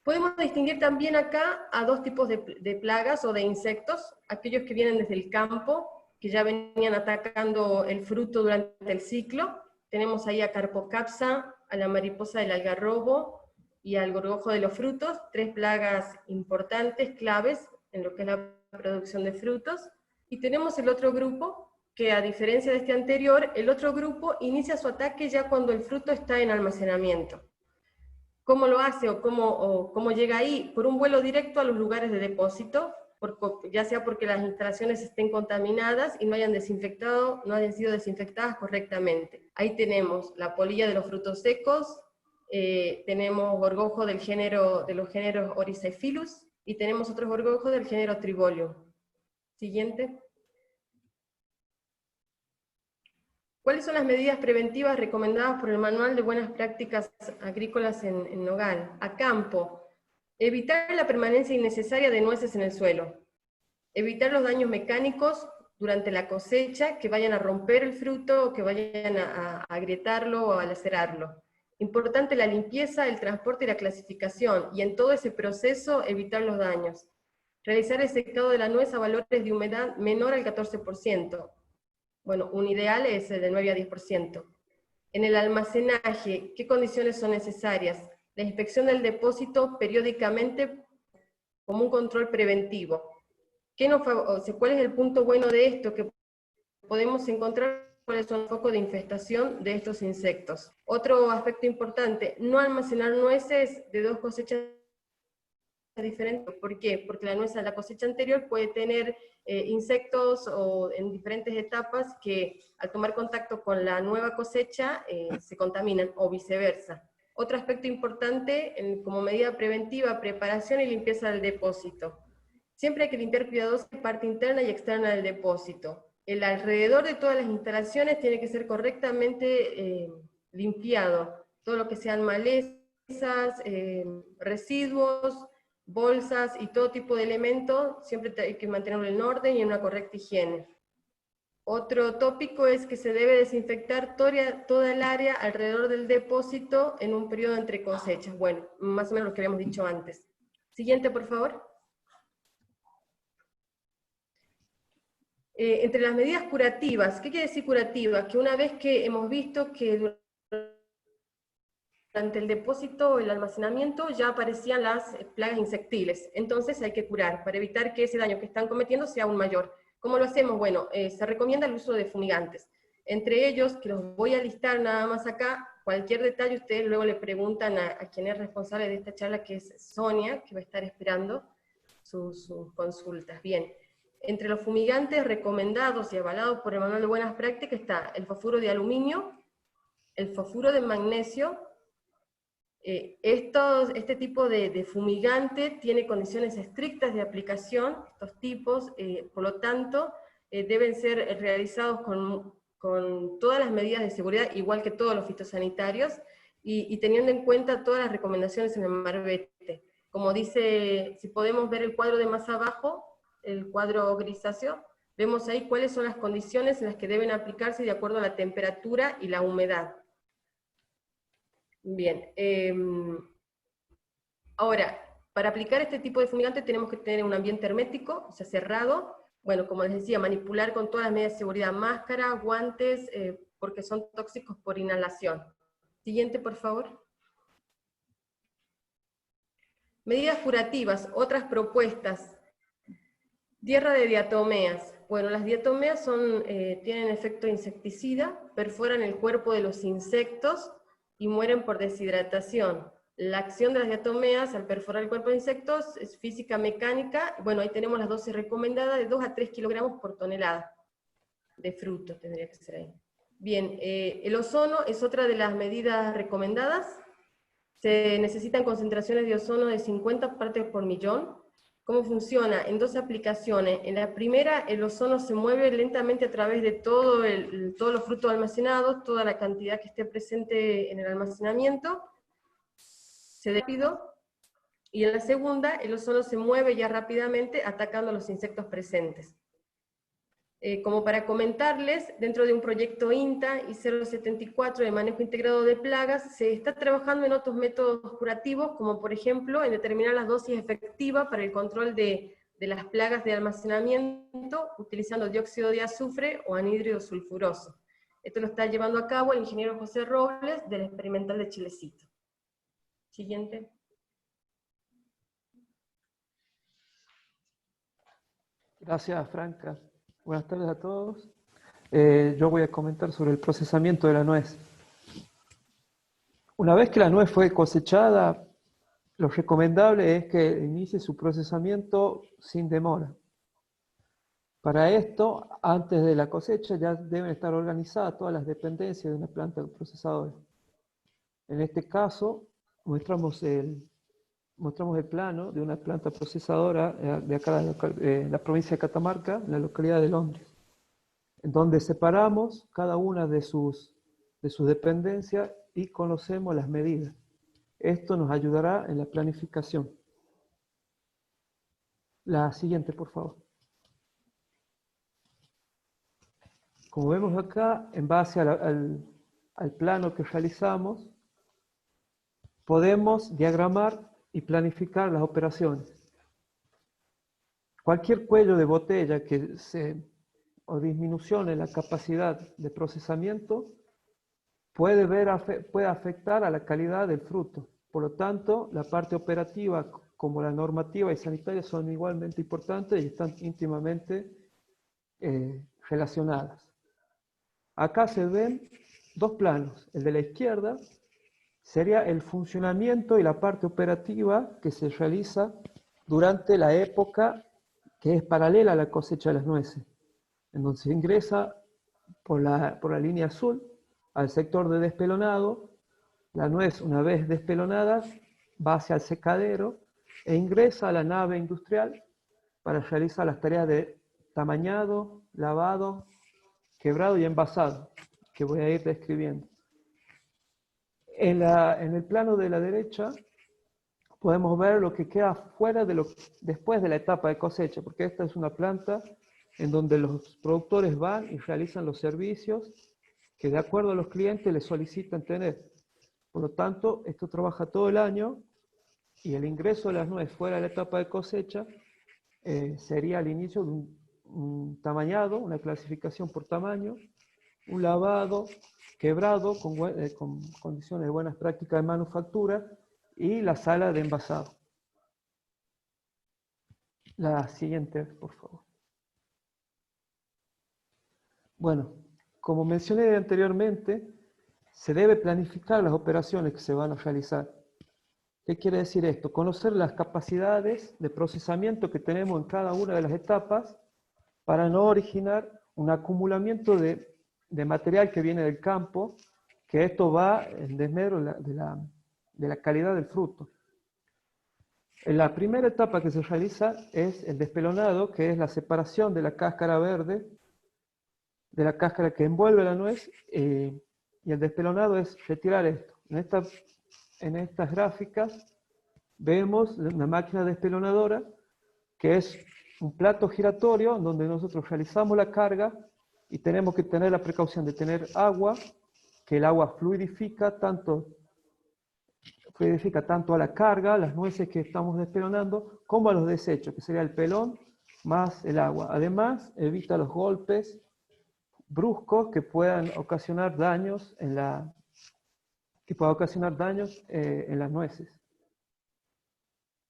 Podemos distinguir también acá a dos tipos de plagas o de insectos, aquellos que vienen desde el campo, que ya venían atacando el fruto durante el ciclo. Tenemos ahí a Carpocapsa, a la mariposa del algarrobo y al gorgojo de los frutos, tres plagas importantes, claves en lo que es la producción de frutos. Y tenemos el otro grupo, que a diferencia de este anterior, el otro grupo inicia su ataque ya cuando el fruto está en almacenamiento. ¿Cómo lo hace o cómo llega ahí? Por un vuelo directo a los lugares de depósito, ya sea porque las instalaciones estén contaminadas y no hayan sido desinfectadas correctamente. Ahí tenemos la polilla de los frutos secos, tenemos gorgojo de los géneros Oryzaephilus, y tenemos otros gorgojos del género Tribolium. Siguiente. ¿Cuáles son las medidas preventivas recomendadas por el Manual de Buenas Prácticas Agrícolas en Nogal? A campo, evitar la permanencia innecesaria de nueces en el suelo, evitar los daños mecánicos durante la cosecha que vayan a romper el fruto o que vayan a agrietarlo o a lacerarlo. Importante la limpieza, el transporte y la clasificación, y en todo ese proceso evitar los daños. Realizar el secado de la nuez a valores de humedad menor al 14%. Bueno, un ideal es de 9 a 10%. En el almacenaje, ¿qué condiciones son necesarias? La inspección del depósito periódicamente como un control preventivo. ¿Cuál es el punto bueno de esto? Que podemos encontrar cuáles son los focos de infestación de estos insectos. Otro aspecto importante, no almacenar nueces de dos cosechas diferentes. ¿Por qué? Porque la nuez a la cosecha anterior puede tener insectos o en diferentes etapas que al tomar contacto con la nueva cosecha se contaminan, o viceversa. Otro aspecto importante como medida preventiva, preparación y limpieza del depósito. Siempre hay que limpiar cuidadosamente la parte interna y externa del depósito. El alrededor de todas las instalaciones tiene que ser correctamente limpiado. Todo lo que sean malezas, residuos, bolsas y todo tipo de elementos, siempre hay que mantenerlo en orden y en una correcta higiene. Otro tópico es que se debe desinfectar toda el área alrededor del depósito en un periodo entre cosechas. Bueno, más o menos lo que habíamos dicho antes. Siguiente, por favor. Entre las medidas curativas, ¿qué quiere decir curativas? Que una vez que hemos visto que durante el depósito o el almacenamiento ya aparecían las plagas insectiles, entonces hay que curar para evitar que ese daño que están cometiendo sea aún mayor. ¿Cómo lo hacemos? Bueno, se recomienda el uso de fumigantes. Entre ellos, que los voy a listar nada más acá, cualquier detalle ustedes luego le preguntan a quien es responsable de esta charla, que es Sonia, que va a estar esperando sus consultas. Bien, entre los fumigantes recomendados y avalados por el Manual de Buenas Prácticas está el fosfuro de aluminio, el fosfuro de magnesio. Este tipo de fumigante tiene condiciones estrictas de aplicación, estos tipos, por lo tanto, deben ser realizados con todas las medidas de seguridad, igual que todos los fitosanitarios, y teniendo en cuenta todas las recomendaciones en el marbete. Como dice, si podemos ver el cuadro de más abajo, el cuadro grisáceo, vemos ahí cuáles son las condiciones en las que deben aplicarse de acuerdo a la temperatura y la humedad. Bien, ahora, para aplicar este tipo de fumigante tenemos que tener un ambiente hermético, o sea, cerrado. Bueno, como les decía, manipular con todas las medidas de seguridad, máscara, guantes, porque son tóxicos por inhalación. Siguiente, por favor. Medidas curativas, otras propuestas. Tierra de diatomeas. Bueno, las diatomeas tienen efecto insecticida, perforan el cuerpo de los insectos y mueren por deshidratación. La acción de las diatomeas al perforar el cuerpo de insectos es física mecánica. Bueno, ahí tenemos las dosis recomendadas de 2 a 3 kilogramos por tonelada de fruto, tendría que ser ahí. Bien, el ozono es otra de las medidas recomendadas. Se necesitan concentraciones de ozono de 50 partes por millón. ¿Cómo funciona? En 2 aplicaciones. En la primera, el ozono se mueve lentamente a través de todos los frutos almacenados, toda la cantidad que esté presente en el almacenamiento, se rápido, y en la segunda, el ozono se mueve ya rápidamente atacando a los insectos presentes. Como para comentarles, dentro de un proyecto INTA y 074 de manejo integrado de plagas, se está trabajando en otros métodos curativos, como por ejemplo en determinar las dosis efectivas para el control de las plagas de almacenamiento, utilizando dióxido de azufre o anhídrido sulfuroso. Esto lo está llevando a cabo el ingeniero José Robles, del Experimental de Chilecito. Siguiente.
Gracias, Franca. Buenas tardes a todos. Yo voy a comentar sobre el procesamiento de la nuez. Una vez que la nuez fue cosechada, lo recomendable es que inicie su procesamiento sin demora. Para esto, antes de la cosecha, ya deben estar organizadas todas las dependencias de una planta procesadora. En este caso, mostramos el plano de una planta procesadora de acá de la provincia de Catamarca, en la localidad de Londres, en donde separamos cada una de sus dependencias y conocemos las medidas. Esto nos ayudará en la planificación. La siguiente, por favor. Como vemos acá, en base al plano que realizamos, podemos diagramar y planificar las operaciones. Cualquier cuello de botella o disminución en la capacidad de procesamiento puede afectar a la calidad del fruto. Por lo tanto, la parte operativa como la normativa y sanitaria son igualmente importantes y están íntimamente relacionadas. Acá se ven dos planos. El de la izquierda sería el funcionamiento y la parte operativa que se realiza durante la época que es paralela a la cosecha de las nueces, en donde se ingresa por la línea azul al sector de despelonado. La nuez, una vez despelonada, va hacia el secadero e ingresa a la nave industrial para realizar las tareas de tamañado, lavado, quebrado y envasado, que voy a ir describiendo. En el plano de la derecha podemos ver lo que queda fuera después de la etapa de cosecha, porque esta es una planta en donde los productores van y realizan los servicios que de acuerdo a los clientes les solicitan tener. Por lo tanto, esto trabaja todo el año y el ingreso de las nueces fuera de la etapa de cosecha sería al inicio de un tamañado, una clasificación por tamaño, un lavado, quebrado con condiciones de buenas prácticas de manufactura y la sala de envasado. La siguiente, por favor. Bueno, como mencioné anteriormente, se debe planificar las operaciones que se van a realizar. ¿Qué quiere decir esto? Conocer las capacidades de procesamiento que tenemos en cada una de las etapas para no originar un acumulamiento de material que viene del campo, que esto va en desmedro de la calidad del fruto. En la primera etapa que se realiza es el despelonado, que es la separación de la cáscara verde, de la cáscara que envuelve la nuez, y el despelonado es retirar esto. En estas gráficas vemos una máquina despelonadora, que es un plato giratorio donde nosotros realizamos la carga y tenemos que tener la precaución de tener agua, que el agua fluidifica tanto a la carga, las nueces que estamos despelonando, como a los desechos, que sería el pelón más el agua. Además, evita los golpes bruscos que puedan ocasionar daños en las nueces.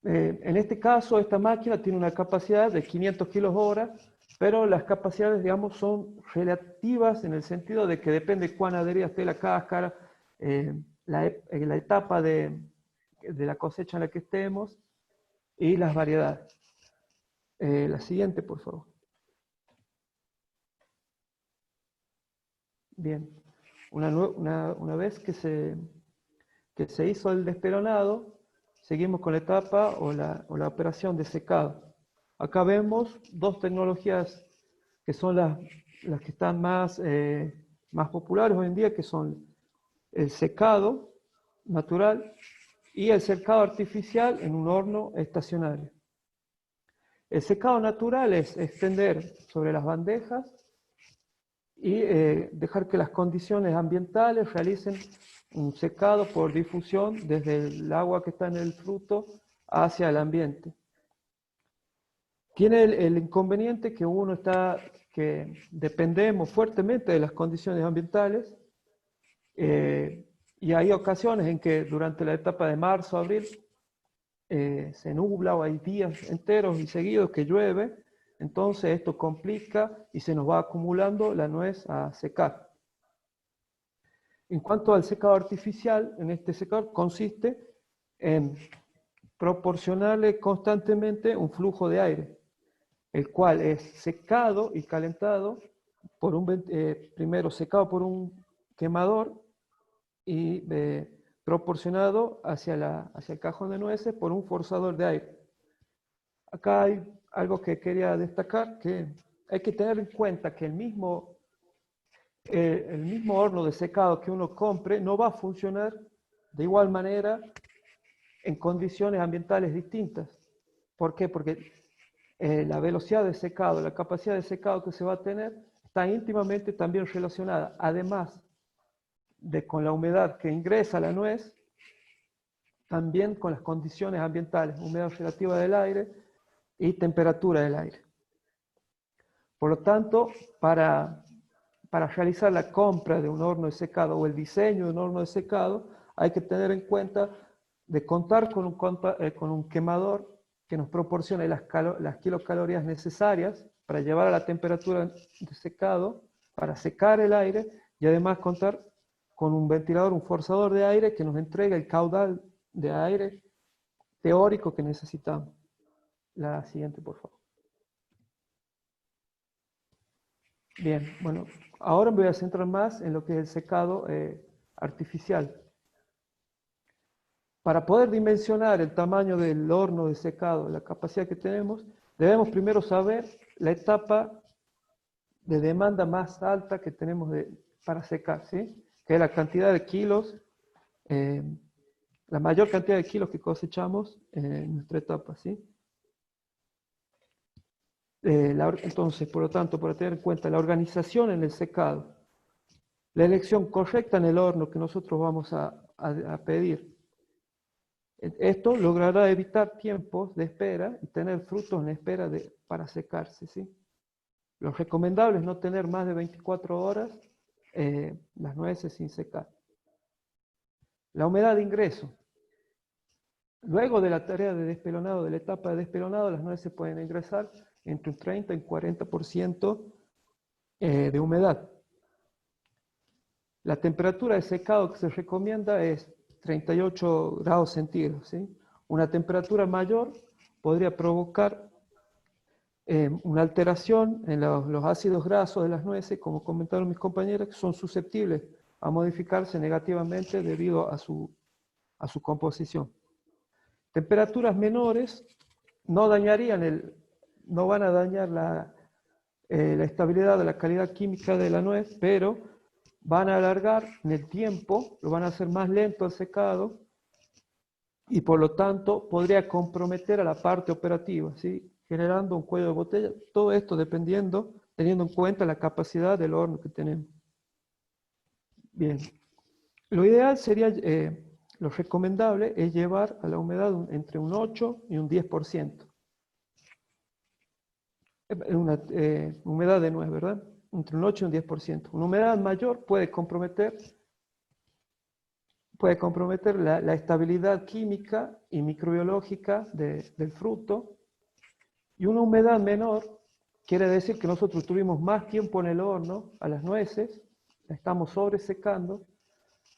En este caso, esta máquina tiene una capacidad de 500 kilos hora, pero las capacidades, digamos, son relativas en el sentido de que depende cuán adherida esté la cáscara, la etapa de la cosecha en la que estemos y las variedades. La siguiente, por favor. Bien, una vez que se hizo el despelonado, seguimos con la etapa o la operación de secado. Acá vemos dos tecnologías que son las que están más populares hoy en día, que son el secado natural y el secado artificial en un horno estacionario. El secado natural es extender sobre las bandejas y dejar que las condiciones ambientales realicen un secado por difusión desde el agua que está en el fruto hacia el ambiente. Tiene el inconveniente que dependemos fuertemente de las condiciones ambientales, y hay ocasiones en que durante la etapa de marzo, abril, se nubla o hay días enteros y seguidos que llueve. Entonces esto complica y se nos va acumulando la nuez a secar. En cuanto al secado artificial, en este secador consiste en proporcionarle constantemente un flujo de aire, el cual es secado y calentado por primero secado por un quemador y proporcionado hacia el cajón de nueces por un forzador de aire. Acá hay algo que quería destacar, que hay que tener en cuenta que el mismo horno de secado que uno compre no va a funcionar de igual manera en condiciones ambientales distintas. ¿Por qué? Porque la velocidad de secado, la capacidad de secado que se va a tener está íntimamente también relacionada, además de con la humedad que ingresa a la nuez, también con las condiciones ambientales, humedad relativa del aire y temperatura del aire. Por lo tanto, para realizar la compra de un horno de secado o el diseño de un horno de secado, hay que tener en cuenta de contar con un quemador que nos proporcione las kilocalorías necesarias para llevar a la temperatura de secado, para secar el aire, y además contar con un ventilador, un forzador de aire que nos entregue el caudal de aire teórico que necesitamos. La siguiente, por favor. Bien, bueno, ahora me voy a centrar más en lo que es el secado artificial. Para poder dimensionar el tamaño del horno de secado, la capacidad que tenemos, debemos primero saber la etapa de demanda más alta que tenemos para secar, ¿sí? Que es la cantidad de kilos, la mayor cantidad de kilos que cosechamos en nuestra etapa, ¿sí? Entonces, por lo tanto, para tener en cuenta la organización en el secado, la elección correcta en el horno que nosotros vamos a pedir, esto logrará evitar tiempos de espera y tener frutos en espera para secarse, ¿sí? Lo recomendable es no tener más de 24 horas las nueces sin secar. La humedad de ingreso. Luego de la tarea de despelonado, de la etapa de despelonado, las nueces pueden ingresar entre un 30 y un 40% de humedad. La temperatura de secado que se recomienda es 38 grados centígrados, ¿sí? Una temperatura mayor podría provocar una alteración en los ácidos grasos de las nueces, como comentaron mis compañeras, que son susceptibles a modificarse negativamente debido a su composición. Temperaturas menores no van a dañar la estabilidad de la calidad química de la nuez, pero van a alargar en el tiempo, lo van a hacer más lento el secado y por lo tanto podría comprometer a la parte operativa, ¿sí? Generando un cuello de botella, todo esto teniendo en cuenta la capacidad del horno que tenemos. Bien, lo ideal sería, lo recomendable es llevar a la humedad entre un 8 y un 10%. Una humedad de nuez, ¿verdad? Entre un 8 y un 10%. Una humedad mayor puede comprometer la estabilidad química y microbiológica del fruto, y una humedad menor quiere decir que nosotros tuvimos más tiempo en el horno a las nueces, la estamos sobresecando,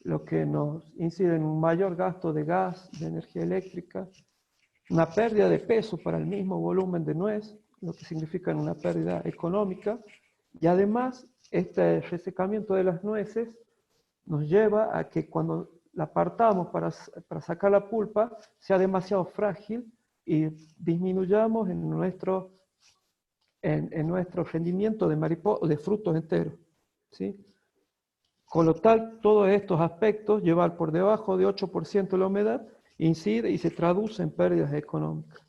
lo que nos incide en un mayor gasto de gas, de energía eléctrica, una pérdida de peso para el mismo volumen de nuez, lo que significa una pérdida económica, y además este resecamiento de las nueces nos lleva a que cuando la partamos para sacar la pulpa sea demasiado frágil y disminuyamos en nuestro rendimiento de frutos enteros, ¿sí? Con lo tal, todos estos aspectos, llevar por debajo de 8% de la humedad, incide y se traduce en pérdidas económicas.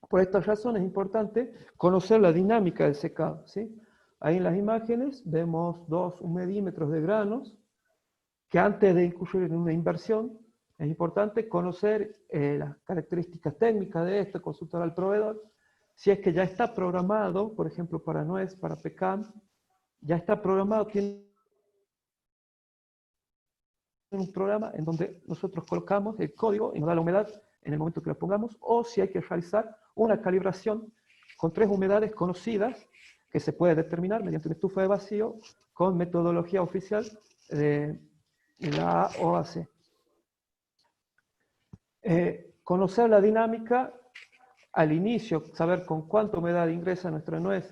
Por estas razones es importante conocer la dinámica del secado, ¿sí? Ahí en las imágenes vemos 2 humedímetros de granos, que antes de incurrir en una inversión, es importante conocer las características técnicas de esto, consultar al proveedor. Si es que ya está programado, por ejemplo, para nuez, para pecan, ya está programado, tiene un programa en donde nosotros colocamos el código y nos da la humedad en el momento que lo pongamos, o si hay que realizar una calibración con 3 humedades conocidas que se puede determinar mediante una estufa de vacío con metodología oficial de la OAC. conocer la dinámica al inicio, saber con cuánta humedad ingresa nuestra nuez,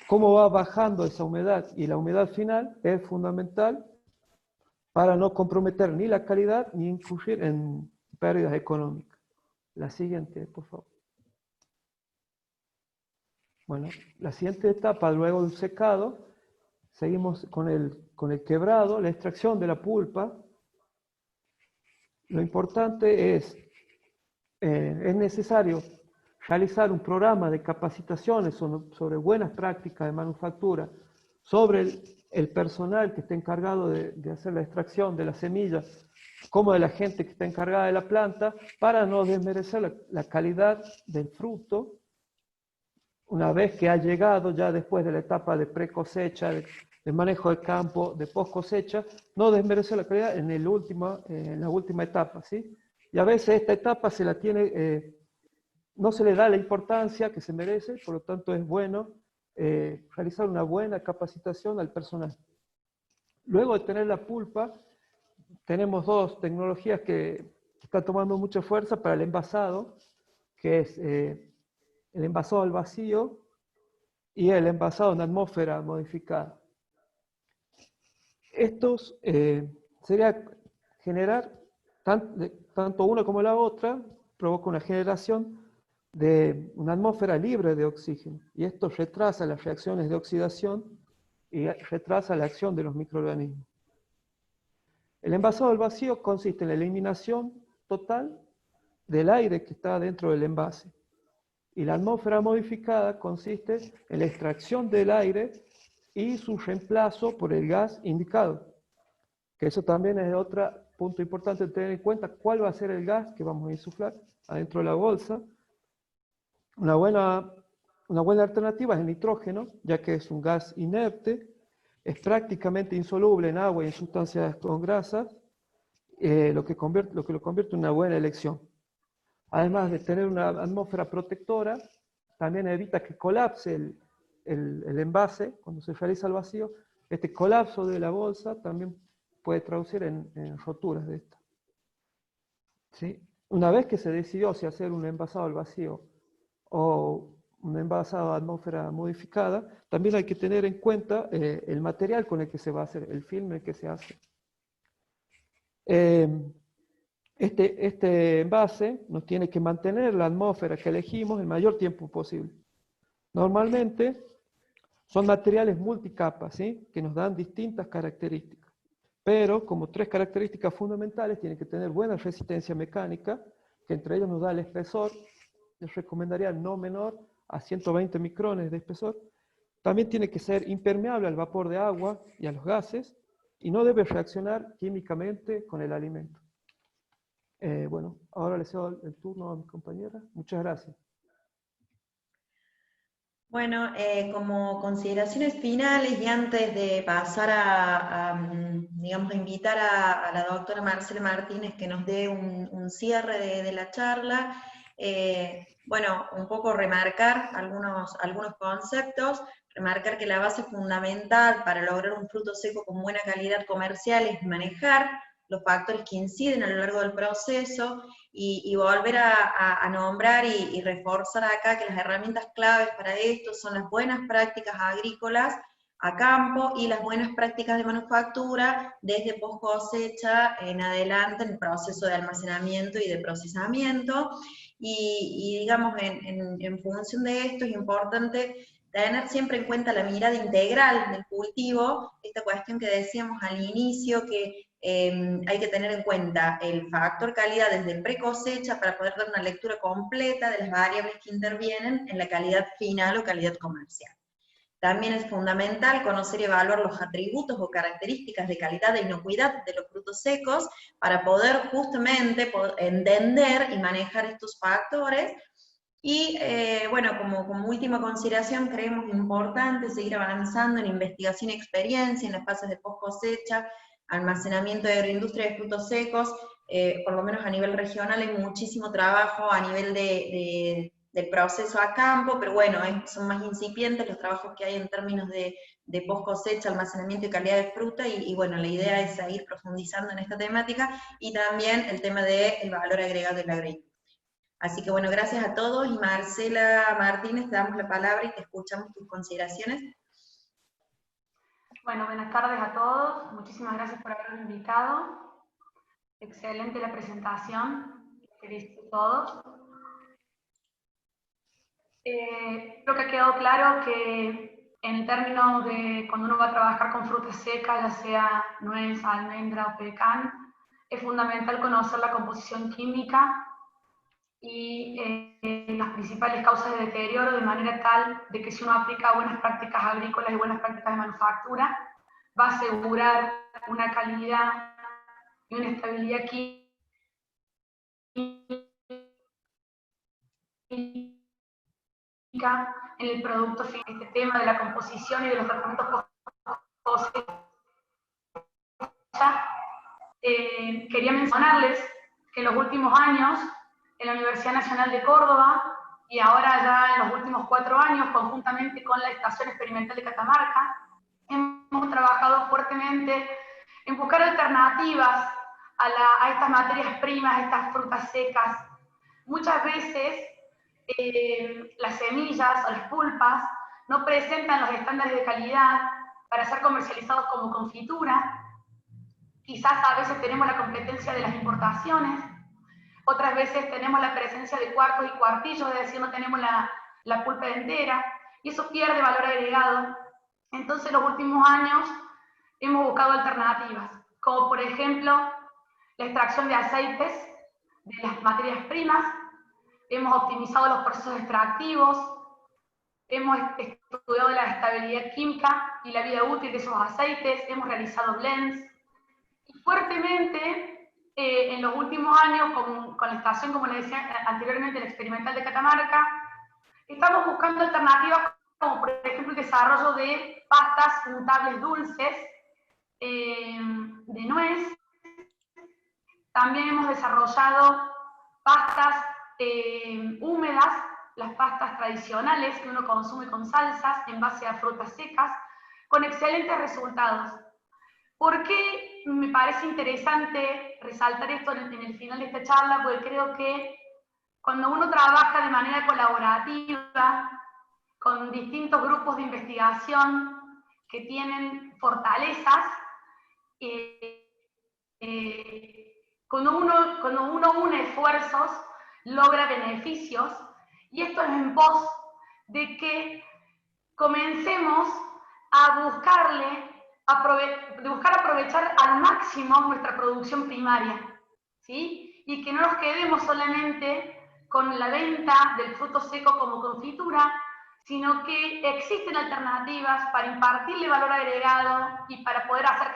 cómo va bajando esa humedad y la humedad final es fundamental para no comprometer ni la calidad ni incurrir en pérdidas económicas. La siguiente, por favor. Bueno, la siguiente etapa, luego del secado, seguimos con el quebrado, la extracción de la pulpa. Lo importante es necesario realizar un programa de capacitaciones sobre buenas prácticas de manufactura, sobre el personal que está encargado de hacer la extracción de las semillas, como de la gente que está encargada de la planta, para no desmerecer la calidad del fruto, una vez que ha llegado ya después de la etapa de pre-cosecha, de manejo de campo, de post-cosecha, no desmerecer la calidad en la última etapa, ¿sí? Y a veces esta etapa se la tiene, no se le da la importancia que se merece, por lo tanto es bueno realizar una buena capacitación al personal. Luego de tener la pulpa, tenemos dos tecnologías que están tomando mucha fuerza para el envasado, que es el envasado al vacío y el envasado en atmósfera modificada. Estos sería generar, tanto una como la otra, provoca una generación de una atmósfera libre de oxígeno, y esto retrasa las reacciones de oxidación y retrasa la acción de los microorganismos. El envasado al vacío consiste en la eliminación total del aire que está dentro del envase. Y la atmósfera modificada consiste en la extracción del aire y su reemplazo por el gas indicado. Que eso también es otro punto importante de tener en cuenta, cuál va a ser el gas que vamos a insuflar adentro de la bolsa. Una buena alternativa es el nitrógeno, ya que es un gas inerte, es prácticamente insoluble en agua y en sustancias con grasas, lo que lo convierte en una buena elección. Además de tener una atmósfera protectora, también evita que colapse el envase cuando se realiza el vacío. Este colapso de la bolsa también puede traducir en roturas de esta. ¿Sí? Una vez que se decidió si hacer un envasado al vacío o un envasado a atmósfera modificada, también hay que tener en cuenta el material con el que se va a hacer, el filme que se hace. Este envase nos tiene que mantener la atmósfera que elegimos el mayor tiempo posible. Normalmente son materiales multicapas, ¿sí? Que nos dan distintas características. Pero como tres características fundamentales, tiene que tener buena resistencia mecánica, que entre ellos nos da el espesor. Les recomendaría no menor a 120 micrones de espesor. También tiene que ser impermeable al vapor de agua y a los gases, y no debe reaccionar químicamente con el alimento. Bueno, ahora le cedo el turno a mi compañera. Muchas gracias.
Bueno, como consideraciones finales y antes de pasar digamos, a invitar a la doctora Marcela Martínez que nos dé un cierre de la charla, bueno, un poco remarcar algunos conceptos, remarcar que la base fundamental para lograr un fruto seco con buena calidad comercial es manejar los factores que inciden a lo largo del proceso, y volver a nombrar y reforzar acá que las herramientas claves para esto son las buenas prácticas agrícolas a campo y las buenas prácticas de manufactura desde post cosecha en adelante en el proceso de almacenamiento y de procesamiento, y digamos en función de esto es importante tener siempre en cuenta la mirada integral del cultivo, esta cuestión que decíamos al inicio, que hay que tener en cuenta el factor calidad desde el pre-cosecha para poder dar una lectura completa de las variables que intervienen en la calidad final o calidad comercial. También es fundamental conocer y evaluar los atributos o características de calidad e inocuidad de los frutos secos para poder justamente entender y manejar estos factores. Y bueno, como última consideración, creemos importante seguir avanzando en investigación y experiencia en las fases de post cosecha, almacenamiento de agroindustria de frutos secos, por lo menos a nivel regional hay muchísimo trabajo a nivel de del proceso a campo, pero bueno, son más incipientes los trabajos que hay en términos de post cosecha, almacenamiento y calidad de fruta, y bueno, la idea es seguir profundizando en esta temática, y también el tema del valor agregado de la agroindustria. Así que bueno, gracias a todos, y Marcela Martínez, te damos la palabra y te escuchamos tus consideraciones.
Bueno, buenas tardes a todos, muchísimas gracias por haberme invitado. Excelente la presentación, felicito a todos. Creo que ha quedado claro que en términos de cuando uno va a trabajar con fruta seca, ya sea nuez, almendra o pecan, es fundamental conocer la composición química y las principales causas de deterioro, de manera tal de que si uno aplica buenas prácticas agrícolas y buenas prácticas de manufactura, va a asegurar una calidad y una estabilidad química en el producto final. Este tema de la composición y de los tratamientos post-cosecha, quería mencionarles que en los últimos años, en la Universidad Nacional de Córdoba, y ahora ya en los últimos 4 años, conjuntamente con la Estación Experimental de Catamarca, hemos trabajado fuertemente en buscar alternativas a estas materias primas, a estas frutas secas. Muchas veces las semillas o las pulpas no presentan los estándares de calidad para ser comercializados como confitura. Quizás a veces tenemos la competencia de las importaciones, otras veces tenemos la presencia de cuartos y cuartillos, es decir, no tenemos la pulpa entera, y eso pierde valor agregado. Entonces, en los últimos años hemos buscado alternativas, como por ejemplo la extracción de aceites de las materias primas. Hemos optimizado los procesos extractivos, hemos estudiado la estabilidad química y la vida útil de esos aceites, hemos realizado blends, y fuertemente en los últimos años, con la estación, como les decía anteriormente, la Experimental de Catamarca, estamos buscando alternativas como por ejemplo el desarrollo de pastas untables dulces de nuez. También hemos desarrollado pastas húmedas, las pastas tradicionales que uno consume con salsas en base a frutas secas, con excelentes resultados. ¿Por qué me parece interesante resaltar esto en el final de esta charla? Porque creo que cuando uno trabaja de manera colaborativa con distintos grupos de investigación que tienen fortalezas, cuando uno une esfuerzos, logra beneficios, y esto es en pos de que comencemos a buscar aprovechar al máximo nuestra producción primaria, ¿sí? Y que no nos quedemos solamente con la venta del fruto seco como confitura, sino que existen alternativas para impartirle valor agregado y para poder hacer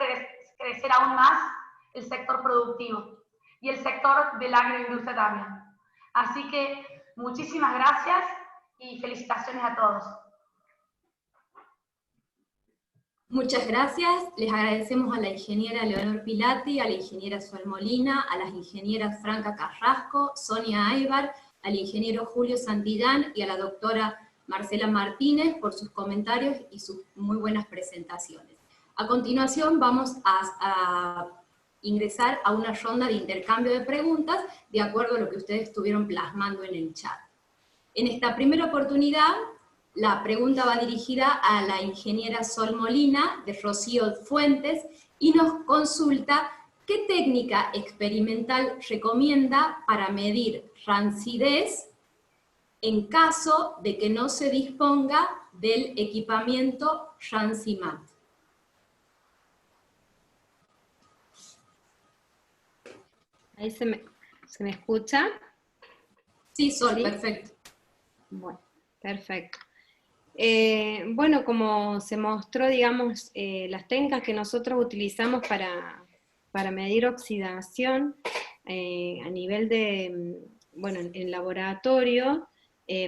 crecer aún más el sector productivo y el sector de la agroindustria también. Así que muchísimas gracias y felicitaciones a todos.
Muchas gracias, les agradecemos a la ingeniera Leonor Pilati, a la ingeniera Sol Molina, a las ingenieras Franca Carrasco, Sonia Aybar, al ingeniero Julio Santillán y a la doctora Marcela Martínez por sus comentarios y sus muy buenas presentaciones. A continuación vamos a ingresar a una ronda de intercambio de preguntas de acuerdo a lo que ustedes estuvieron plasmando en el chat. En esta primera oportunidad, la pregunta va dirigida a la ingeniera Sol Molina, de Rocío Fuentes, y nos consulta qué técnica experimental recomienda para medir rancidez en caso de que no se disponga del equipamiento Rancimat.
Ahí se me escucha.
Sí, Sol,
¿Sí?
perfecto.
Bueno, perfecto. Bueno, como se mostró, digamos, las técnicas que nosotros utilizamos para medir oxidación a nivel de, bueno, en laboratorio,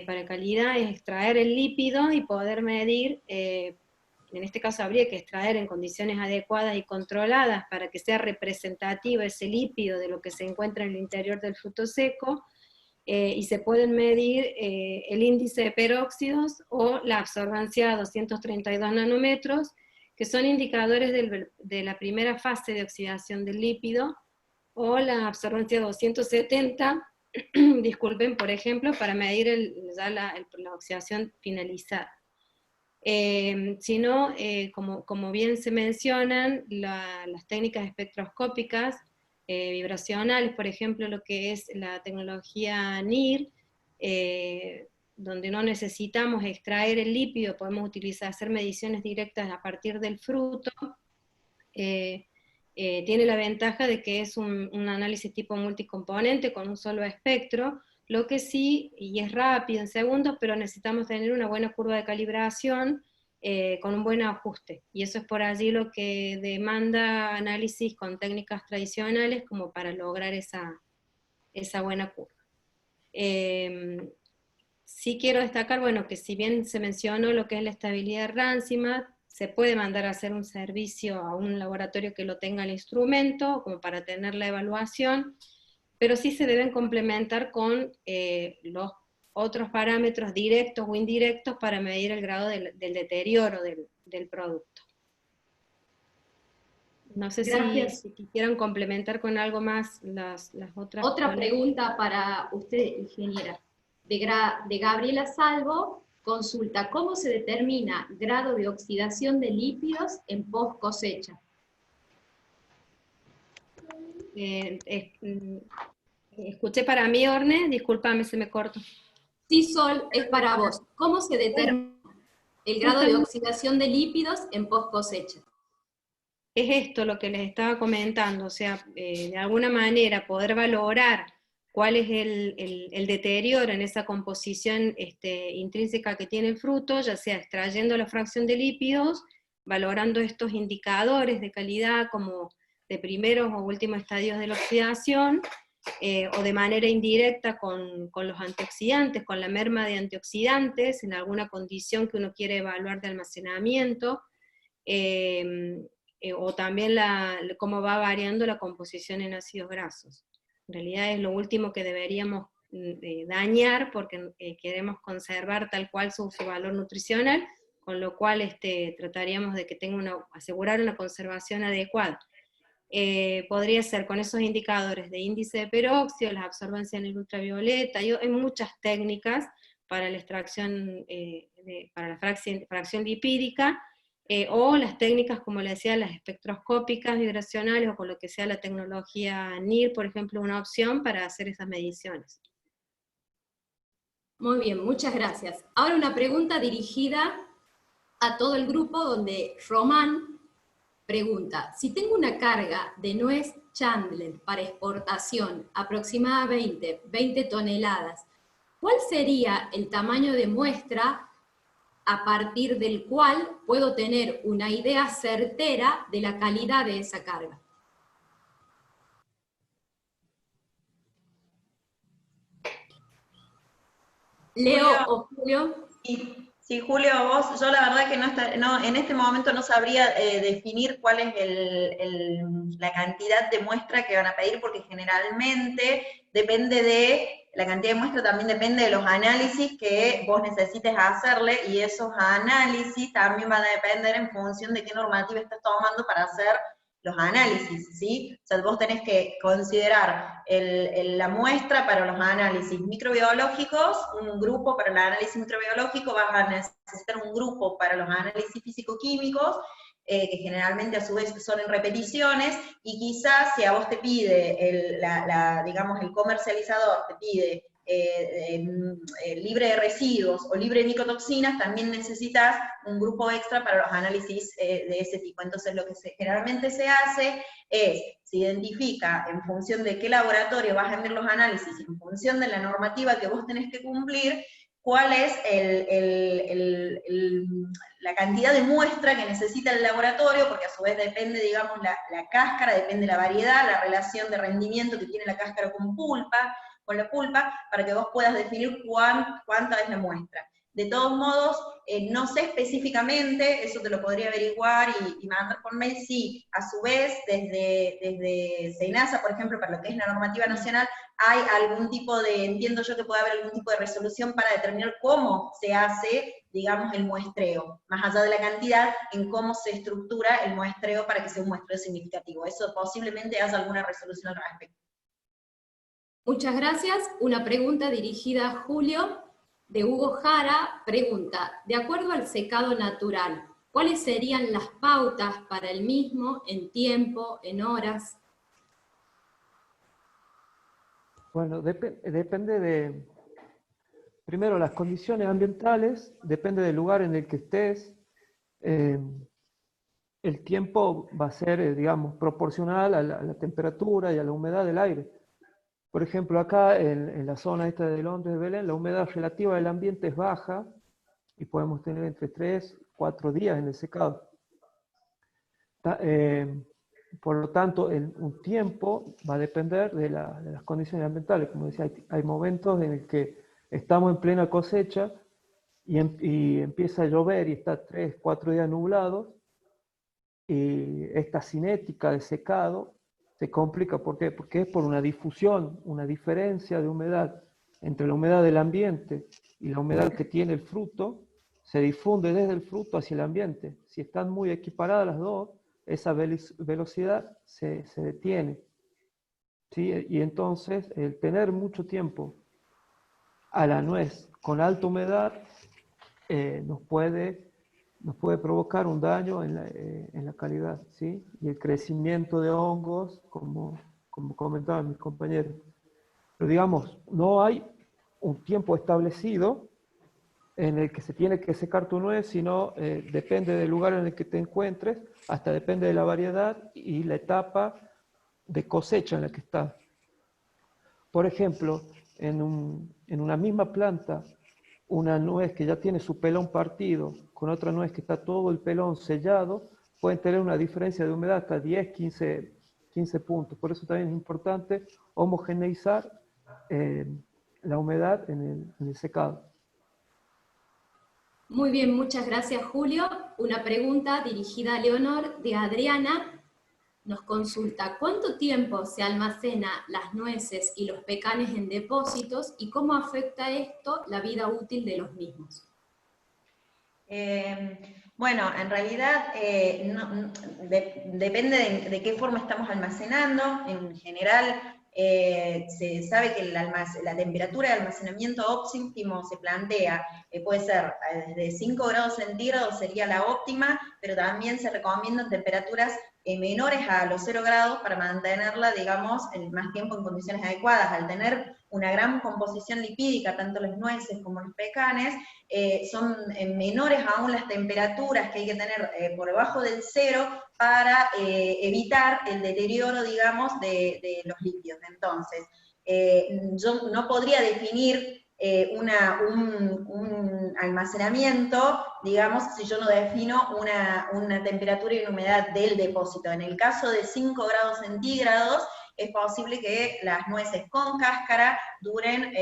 para calidad, es extraer el lípido y poder medir, en este caso habría que extraer en condiciones adecuadas y controladas para que sea representativo ese lípido de lo que se encuentra en el interior del fruto seco, y se pueden medir el índice de peróxidos o la absorbancia a 232 nanómetros, que son indicadores de la primera fase de oxidación del lípido, o la absorbancia 270, disculpen, por ejemplo, para medir la oxidación finalizada. Si no, como bien se mencionan, las técnicas espectroscópicas vibracionales, por ejemplo, lo que es la tecnología NIR, donde no necesitamos extraer el lípido, podemos hacer mediciones directas a partir del fruto, tiene la ventaja de que es un análisis tipo multicomponente con un solo espectro, lo que sí, y es rápido en segundos, pero necesitamos tener una buena curva de calibración con un buen ajuste, y eso es por allí lo que demanda análisis con técnicas tradicionales como para lograr esa buena curva. Sí quiero destacar, bueno, que si bien se mencionó lo que es la estabilidad Ransima, se puede mandar a hacer un servicio a un laboratorio que lo tenga el instrumento, como para tener la evaluación, pero sí se deben complementar con los otros parámetros directos o indirectos para medir el grado del deterioro del producto. No sé si quisieran complementar con algo más las otras.
Otra pregunta para usted, ingeniera, de Gabriela Salvo, consulta, ¿cómo se determina grado de oxidación de lípidos en post cosecha?
Escuché para mí, Orne, discúlpame, se me cortó.
Sí, Sol, es para vos. ¿Cómo se determina el grado de oxidación de lípidos en post cosecha?
Es esto lo que les estaba comentando, o sea, de alguna manera poder valorar cuál es el deterioro en esa composición intrínseca que tiene el fruto, ya sea extrayendo la fracción de lípidos, valorando estos indicadores de calidad como de primeros o últimos estadios de la oxidación, o de manera indirecta con los antioxidantes, con la merma de antioxidantes, en alguna condición que uno quiere evaluar de almacenamiento, o también cómo va variando la composición en ácidos grasos. En realidad es lo último que deberíamos dañar, porque queremos conservar tal cual su valor nutricional, con lo cual trataríamos de que asegurar una conservación adecuada. Podría ser con esos indicadores de índice de peróxido, la absorbancia en el ultravioleta, hay muchas técnicas para la extracción, para la fracción lipídica, o las técnicas, como le decía, las espectroscópicas vibracionales, o con lo que sea la tecnología NIR, por ejemplo, una opción para hacer esas mediciones.
Muy bien, muchas gracias. Ahora una pregunta dirigida a todo el grupo, donde Román pregunta, si tengo una carga de nuez Chandler para exportación aproximadamente 20 toneladas, ¿cuál sería el tamaño de muestra a partir del cual puedo tener una idea certera de la calidad de esa carga? Leo o Julio.
Sí, Julio, vos, yo la verdad que en este momento no sabría definir cuál es la cantidad de muestra que van a pedir, porque generalmente la cantidad de muestra también depende de los análisis que vos necesites hacerle, y esos análisis también van a depender en función de qué normativa estás tomando para hacer los análisis, ¿sí? O sea, vos tenés que considerar la muestra para los análisis microbiológicos, un grupo para el análisis microbiológico, vas a necesitar un grupo para los análisis físico-químicos, que generalmente a su vez son en repeticiones, y quizás si a vos te pide, digamos, el comercializador te pide libre de residuos o libre de micotoxinas, también necesitas un grupo extra para los análisis de ese tipo. Entonces lo que generalmente se hace es, se identifica en función de qué laboratorio vas a enviar los análisis, en función de la normativa que vos tenés que cumplir, cuál es la cantidad de muestra que necesita el laboratorio, porque a su vez depende, digamos, la cáscara, depende la variedad, la relación de rendimiento que tiene la cáscara con la pulpa, para que vos puedas definir cuánta es la muestra. De todos modos, no sé específicamente, eso te lo podría averiguar y mandar por mail, si a su vez desde SENASA, por ejemplo, para lo que es la normativa nacional, hay algún tipo de, entiendo yo que puede haber algún tipo de resolución para determinar cómo se hace, digamos, el muestreo, más allá de la cantidad, en cómo se estructura el muestreo para que sea un muestreo significativo. Eso posiblemente haya alguna resolución al respecto.
Muchas gracias. Una pregunta dirigida a Julio, de Hugo Jara, pregunta, de acuerdo al secado natural, ¿cuáles serían las pautas para el mismo en tiempo, en horas?
Bueno, depende de, primero, las condiciones ambientales, depende del lugar en el que estés. El tiempo va a ser, digamos, proporcional a la temperatura y a la humedad del aire. Por ejemplo, acá en la zona esta de Londres, de Belén, la humedad relativa del ambiente es baja y podemos tener entre 3 y 4 días en el secado. Por lo tanto, un tiempo va a depender de las condiciones ambientales. Como decía, hay momentos en el que estamos en plena cosecha y empieza a llover y está 3, 4 días nublados, y esta cinética de secado se complica. ¿Por qué? Porque es por una difusión, una diferencia de humedad entre la humedad del ambiente y la humedad que tiene el fruto, se difunde desde el fruto hacia el ambiente. Si están muy equiparadas las dos, esa velocidad se detiene, ¿sí? Y entonces el tener mucho tiempo a la nuez con alta humedad nos puede provocar un daño en la calidad, ¿sí? Y el crecimiento de hongos, como comentaban mis compañeros. Pero digamos, no hay un tiempo establecido en el que se tiene que secar tu nuez, sino depende del lugar en el que te encuentres, hasta depende de la variedad y la etapa de cosecha en la que estás. Por ejemplo, en una misma planta, una nuez que ya tiene su pelón partido con otra nuez que está todo el pelón sellado, pueden tener una diferencia de humedad hasta 10, 15 puntos. Por eso también es importante homogeneizar la humedad en el secado.
Muy bien, muchas gracias Julio. Una pregunta dirigida a Leonor, de Adriana, nos consulta, ¿cuánto tiempo se almacena las nueces y los pecanes en depósitos y cómo afecta esto la vida útil de los mismos?
Bueno, en realidad depende de qué forma estamos almacenando. En general, se sabe que la temperatura de almacenamiento óptimo se plantea, puede ser desde 5 grados centígrados sería la óptima, pero también se recomiendan temperaturas menores a los 0 grados para mantenerla, digamos, el más tiempo en condiciones adecuadas. Al tener una gran composición lipídica, tanto las nueces como los pecanes, son menores aún las temperaturas que hay que tener por debajo del 0 para evitar el deterioro, digamos, de los líquidos. Entonces, yo no podría definir un almacenamiento, digamos, si yo no defino una temperatura y una humedad del depósito. En el caso de 5 grados centígrados, es posible que las nueces con cáscara duren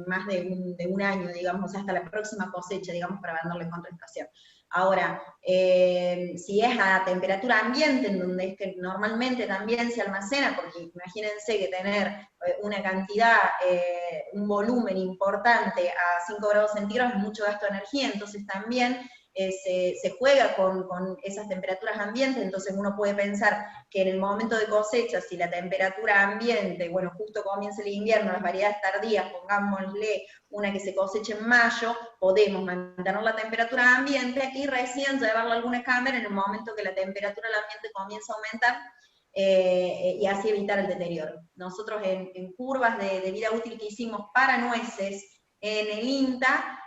más de un año, digamos, hasta la próxima cosecha, digamos, para venderle contra estación. Ahora, si es a temperatura ambiente, en donde normalmente también se almacena, porque imagínense que tener una cantidad, un volumen importante a 5 grados centígrados es mucho gasto de energía, entonces también se juega con esas temperaturas ambientes. Entonces uno puede pensar que en el momento de cosecha, si la temperatura ambiente, bueno, justo comienza el invierno, las variedades tardías, pongámosle una que se coseche en mayo, podemos mantener la temperatura ambiente y recién llevarla a alguna cámara en el momento que la temperatura del ambiente comienza a aumentar, y así evitar el deterioro. Nosotros en curvas de vida útil que hicimos para nueces en el INTA,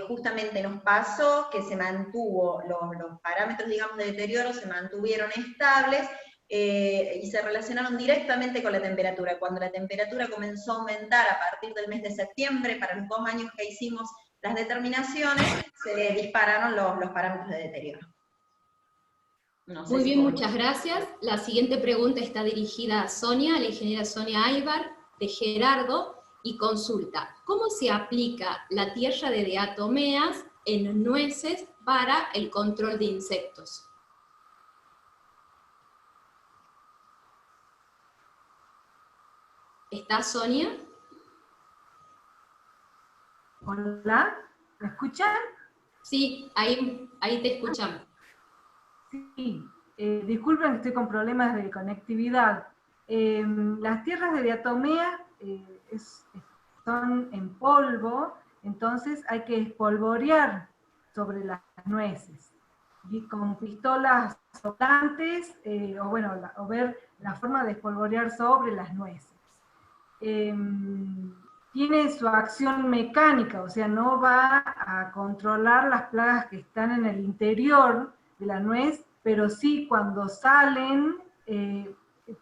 justamente nos pasó que se mantuvo, los parámetros, digamos, de deterioro se mantuvieron estables, y se relacionaron directamente con la temperatura. Cuando la temperatura comenzó a aumentar a partir del mes de septiembre, para los 2 años que hicimos las determinaciones, se dispararon los parámetros de deterioro. No sé.
Muy bien, muchas gracias. La siguiente pregunta está dirigida a Sonia, a la ingeniera Sonia Aybar, de Gerardo, y consulta, ¿cómo se aplica la tierra de diatomeas en nueces para el control de insectos? ¿Está Sonia?
Hola, ¿me escuchan?
Sí, ahí te escuchamos.
Sí, disculpen que estoy con problemas de conectividad. Las tierras de diatomea son en polvo, entonces hay que espolvorear sobre las nueces. Y con pistolas soplantes, o ver la forma de espolvorear sobre las nueces. Tiene su acción mecánica, o sea, no va a controlar las plagas que están en el interior de la nuez, pero sí cuando salen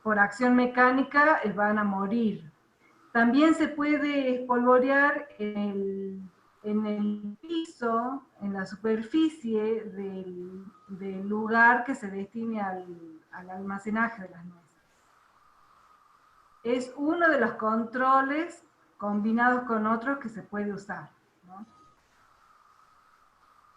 por acción mecánica van a morir. También se puede espolvorear en el piso, en la superficie del lugar que se destine al almacenaje de las nueces. Es uno de los controles combinados con otros que se puede usar, ¿no?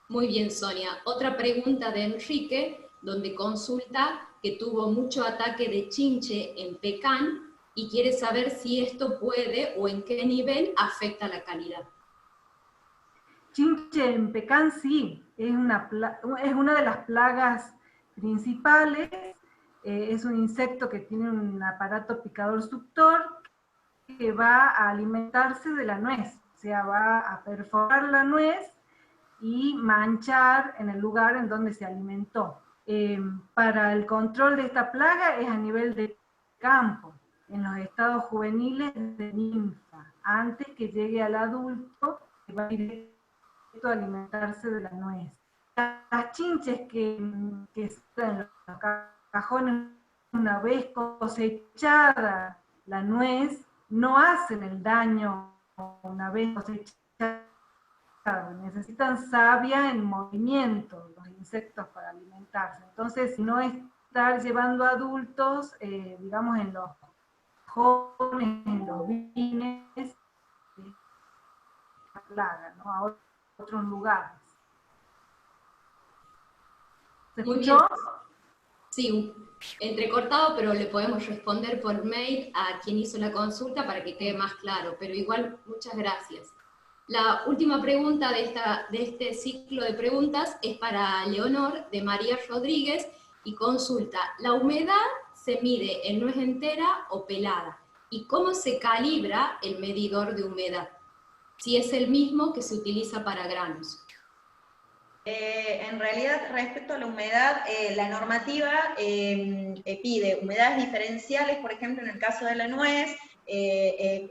Muy bien, Sonia. Otra pregunta de Enrique, donde consulta que tuvo mucho ataque de chinche en pecan y quiere saber si esto puede o en qué nivel afecta la calidad.
Chinche en pecan sí, es una de las plagas principales. Es un insecto que tiene un aparato picador suctor que va a alimentarse de la nuez, o sea, va a perforar la nuez y manchar en el lugar en donde se alimentó. Para el control de esta plaga es a nivel de campo, en los estados juveniles de ninfa, antes que llegue al adulto, que va directo a alimentarse de la nuez. Las chinches que están en los cajones una vez cosechada la nuez, no hacen el daño una vez cosechada. Necesitan savia en movimiento, los insectos, para alimentarse. Entonces, no estar llevando adultos, digamos, en los jóvenes, en los vines, la plaga, ¿no? A otros lugares. ¿Se escuchó?
Sí, entrecortado, pero le podemos responder por mail a quien hizo la consulta para que quede más claro, pero igual, muchas gracias. La última pregunta de este ciclo de preguntas es para Leonor, de María Rodríguez, y consulta, ¿la humedad se mide en nuez entera o pelada? ¿Y cómo se calibra el medidor de humedad? Si es el mismo que se utiliza para granos.
En realidad, respecto a la humedad, la normativa pide humedades diferenciales, por ejemplo, en el caso de la nuez,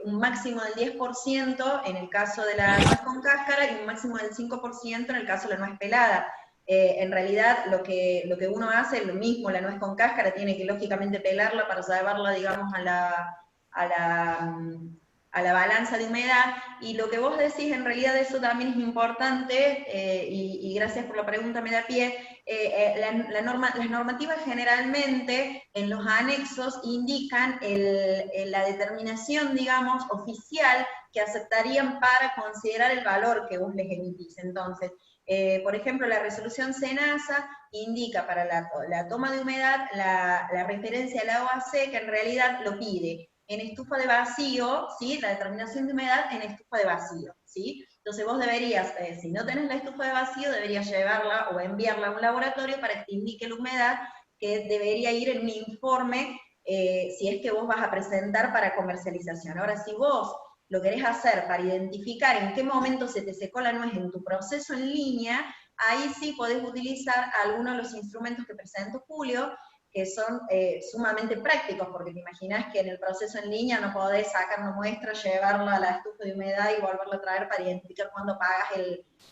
un máximo del 10% en el caso de la nuez con cáscara y un máximo del 5% en el caso de la nuez pelada. En realidad, lo que uno hace es lo mismo, la nuez con cáscara tiene que lógicamente pelarla para llevarla, digamos, a la balanza de humedad, y lo que vos decís, en realidad eso también es importante, y gracias por la pregunta, me da pie. Las normativas generalmente en los anexos indican la determinación, digamos, oficial que aceptarían para considerar el valor que vos les emitís. Entonces, por ejemplo, la resolución SENASA indica para la toma de humedad la referencia al AOAC, que en realidad lo pide en estufa de vacío, ¿sí? La determinación de humedad en estufa de vacío, ¿sí? Entonces vos deberías, si no tenés la estufa de vacío, deberías llevarla o enviarla a un laboratorio para que te indique la humedad que debería ir en un informe, si es que vos vas a presentar para comercialización. Ahora, si vos lo querés hacer para identificar en qué momento se te secó la nuez en tu proceso en línea, ahí sí podés utilizar algunos de los instrumentos que presentó Julio, que son sumamente prácticos, porque te imaginas que en el proceso en línea no podés sacar una muestra, llevarla a la estufa de humedad y volverla a traer para identificar cuándo pagas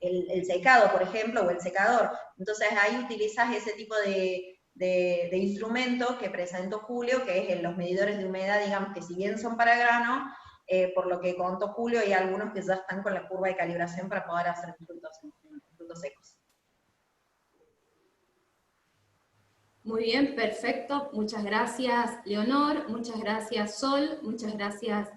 el secado, por ejemplo, o el secador. Entonces ahí utilizás ese tipo de instrumento que presentó Julio, que es los medidores de humedad, digamos, que si bien son para grano, por lo que contó Julio, hay algunos que ya están con la curva de calibración para poder hacer frutos secos.
Muy bien, perfecto. Muchas gracias, Leonor. Muchas gracias, Sol. Muchas gracias,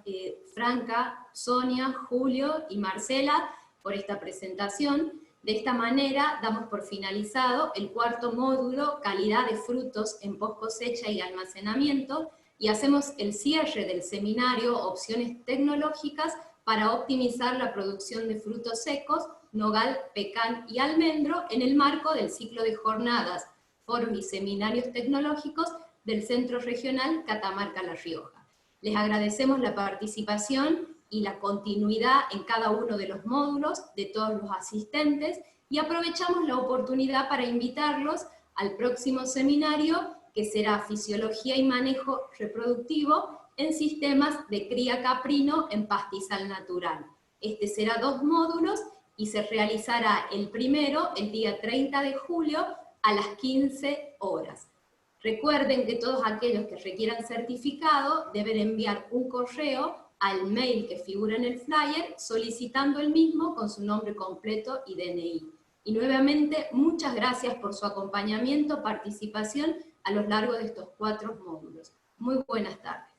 Franca, Sonia, Julio y Marcela por esta presentación. De esta manera damos por finalizado el cuarto módulo, calidad de frutos en post cosecha y almacenamiento, y hacemos el cierre del seminario Opciones tecnológicas para optimizar la producción de frutos secos, nogal, pecan y almendro en el marco del ciclo de jornadas, foros y seminarios tecnológicos del Centro Regional Catamarca-La Rioja. Les agradecemos la participación y la continuidad en cada uno de los módulos de todos los asistentes, y aprovechamos la oportunidad para invitarlos al próximo seminario, que será Fisiología y Manejo Reproductivo en Sistemas de Cría Caprino en Pastizal Natural. Este será 2 módulos y se realizará el primero el día 30 de julio a las 15 horas. Recuerden que todos aquellos que requieran certificado deben enviar un correo al mail que figura en el flyer solicitando el mismo con su nombre completo y DNI. Y nuevamente, muchas gracias por su acompañamiento, participación a lo largo de estos 4 módulos. Muy buenas tardes.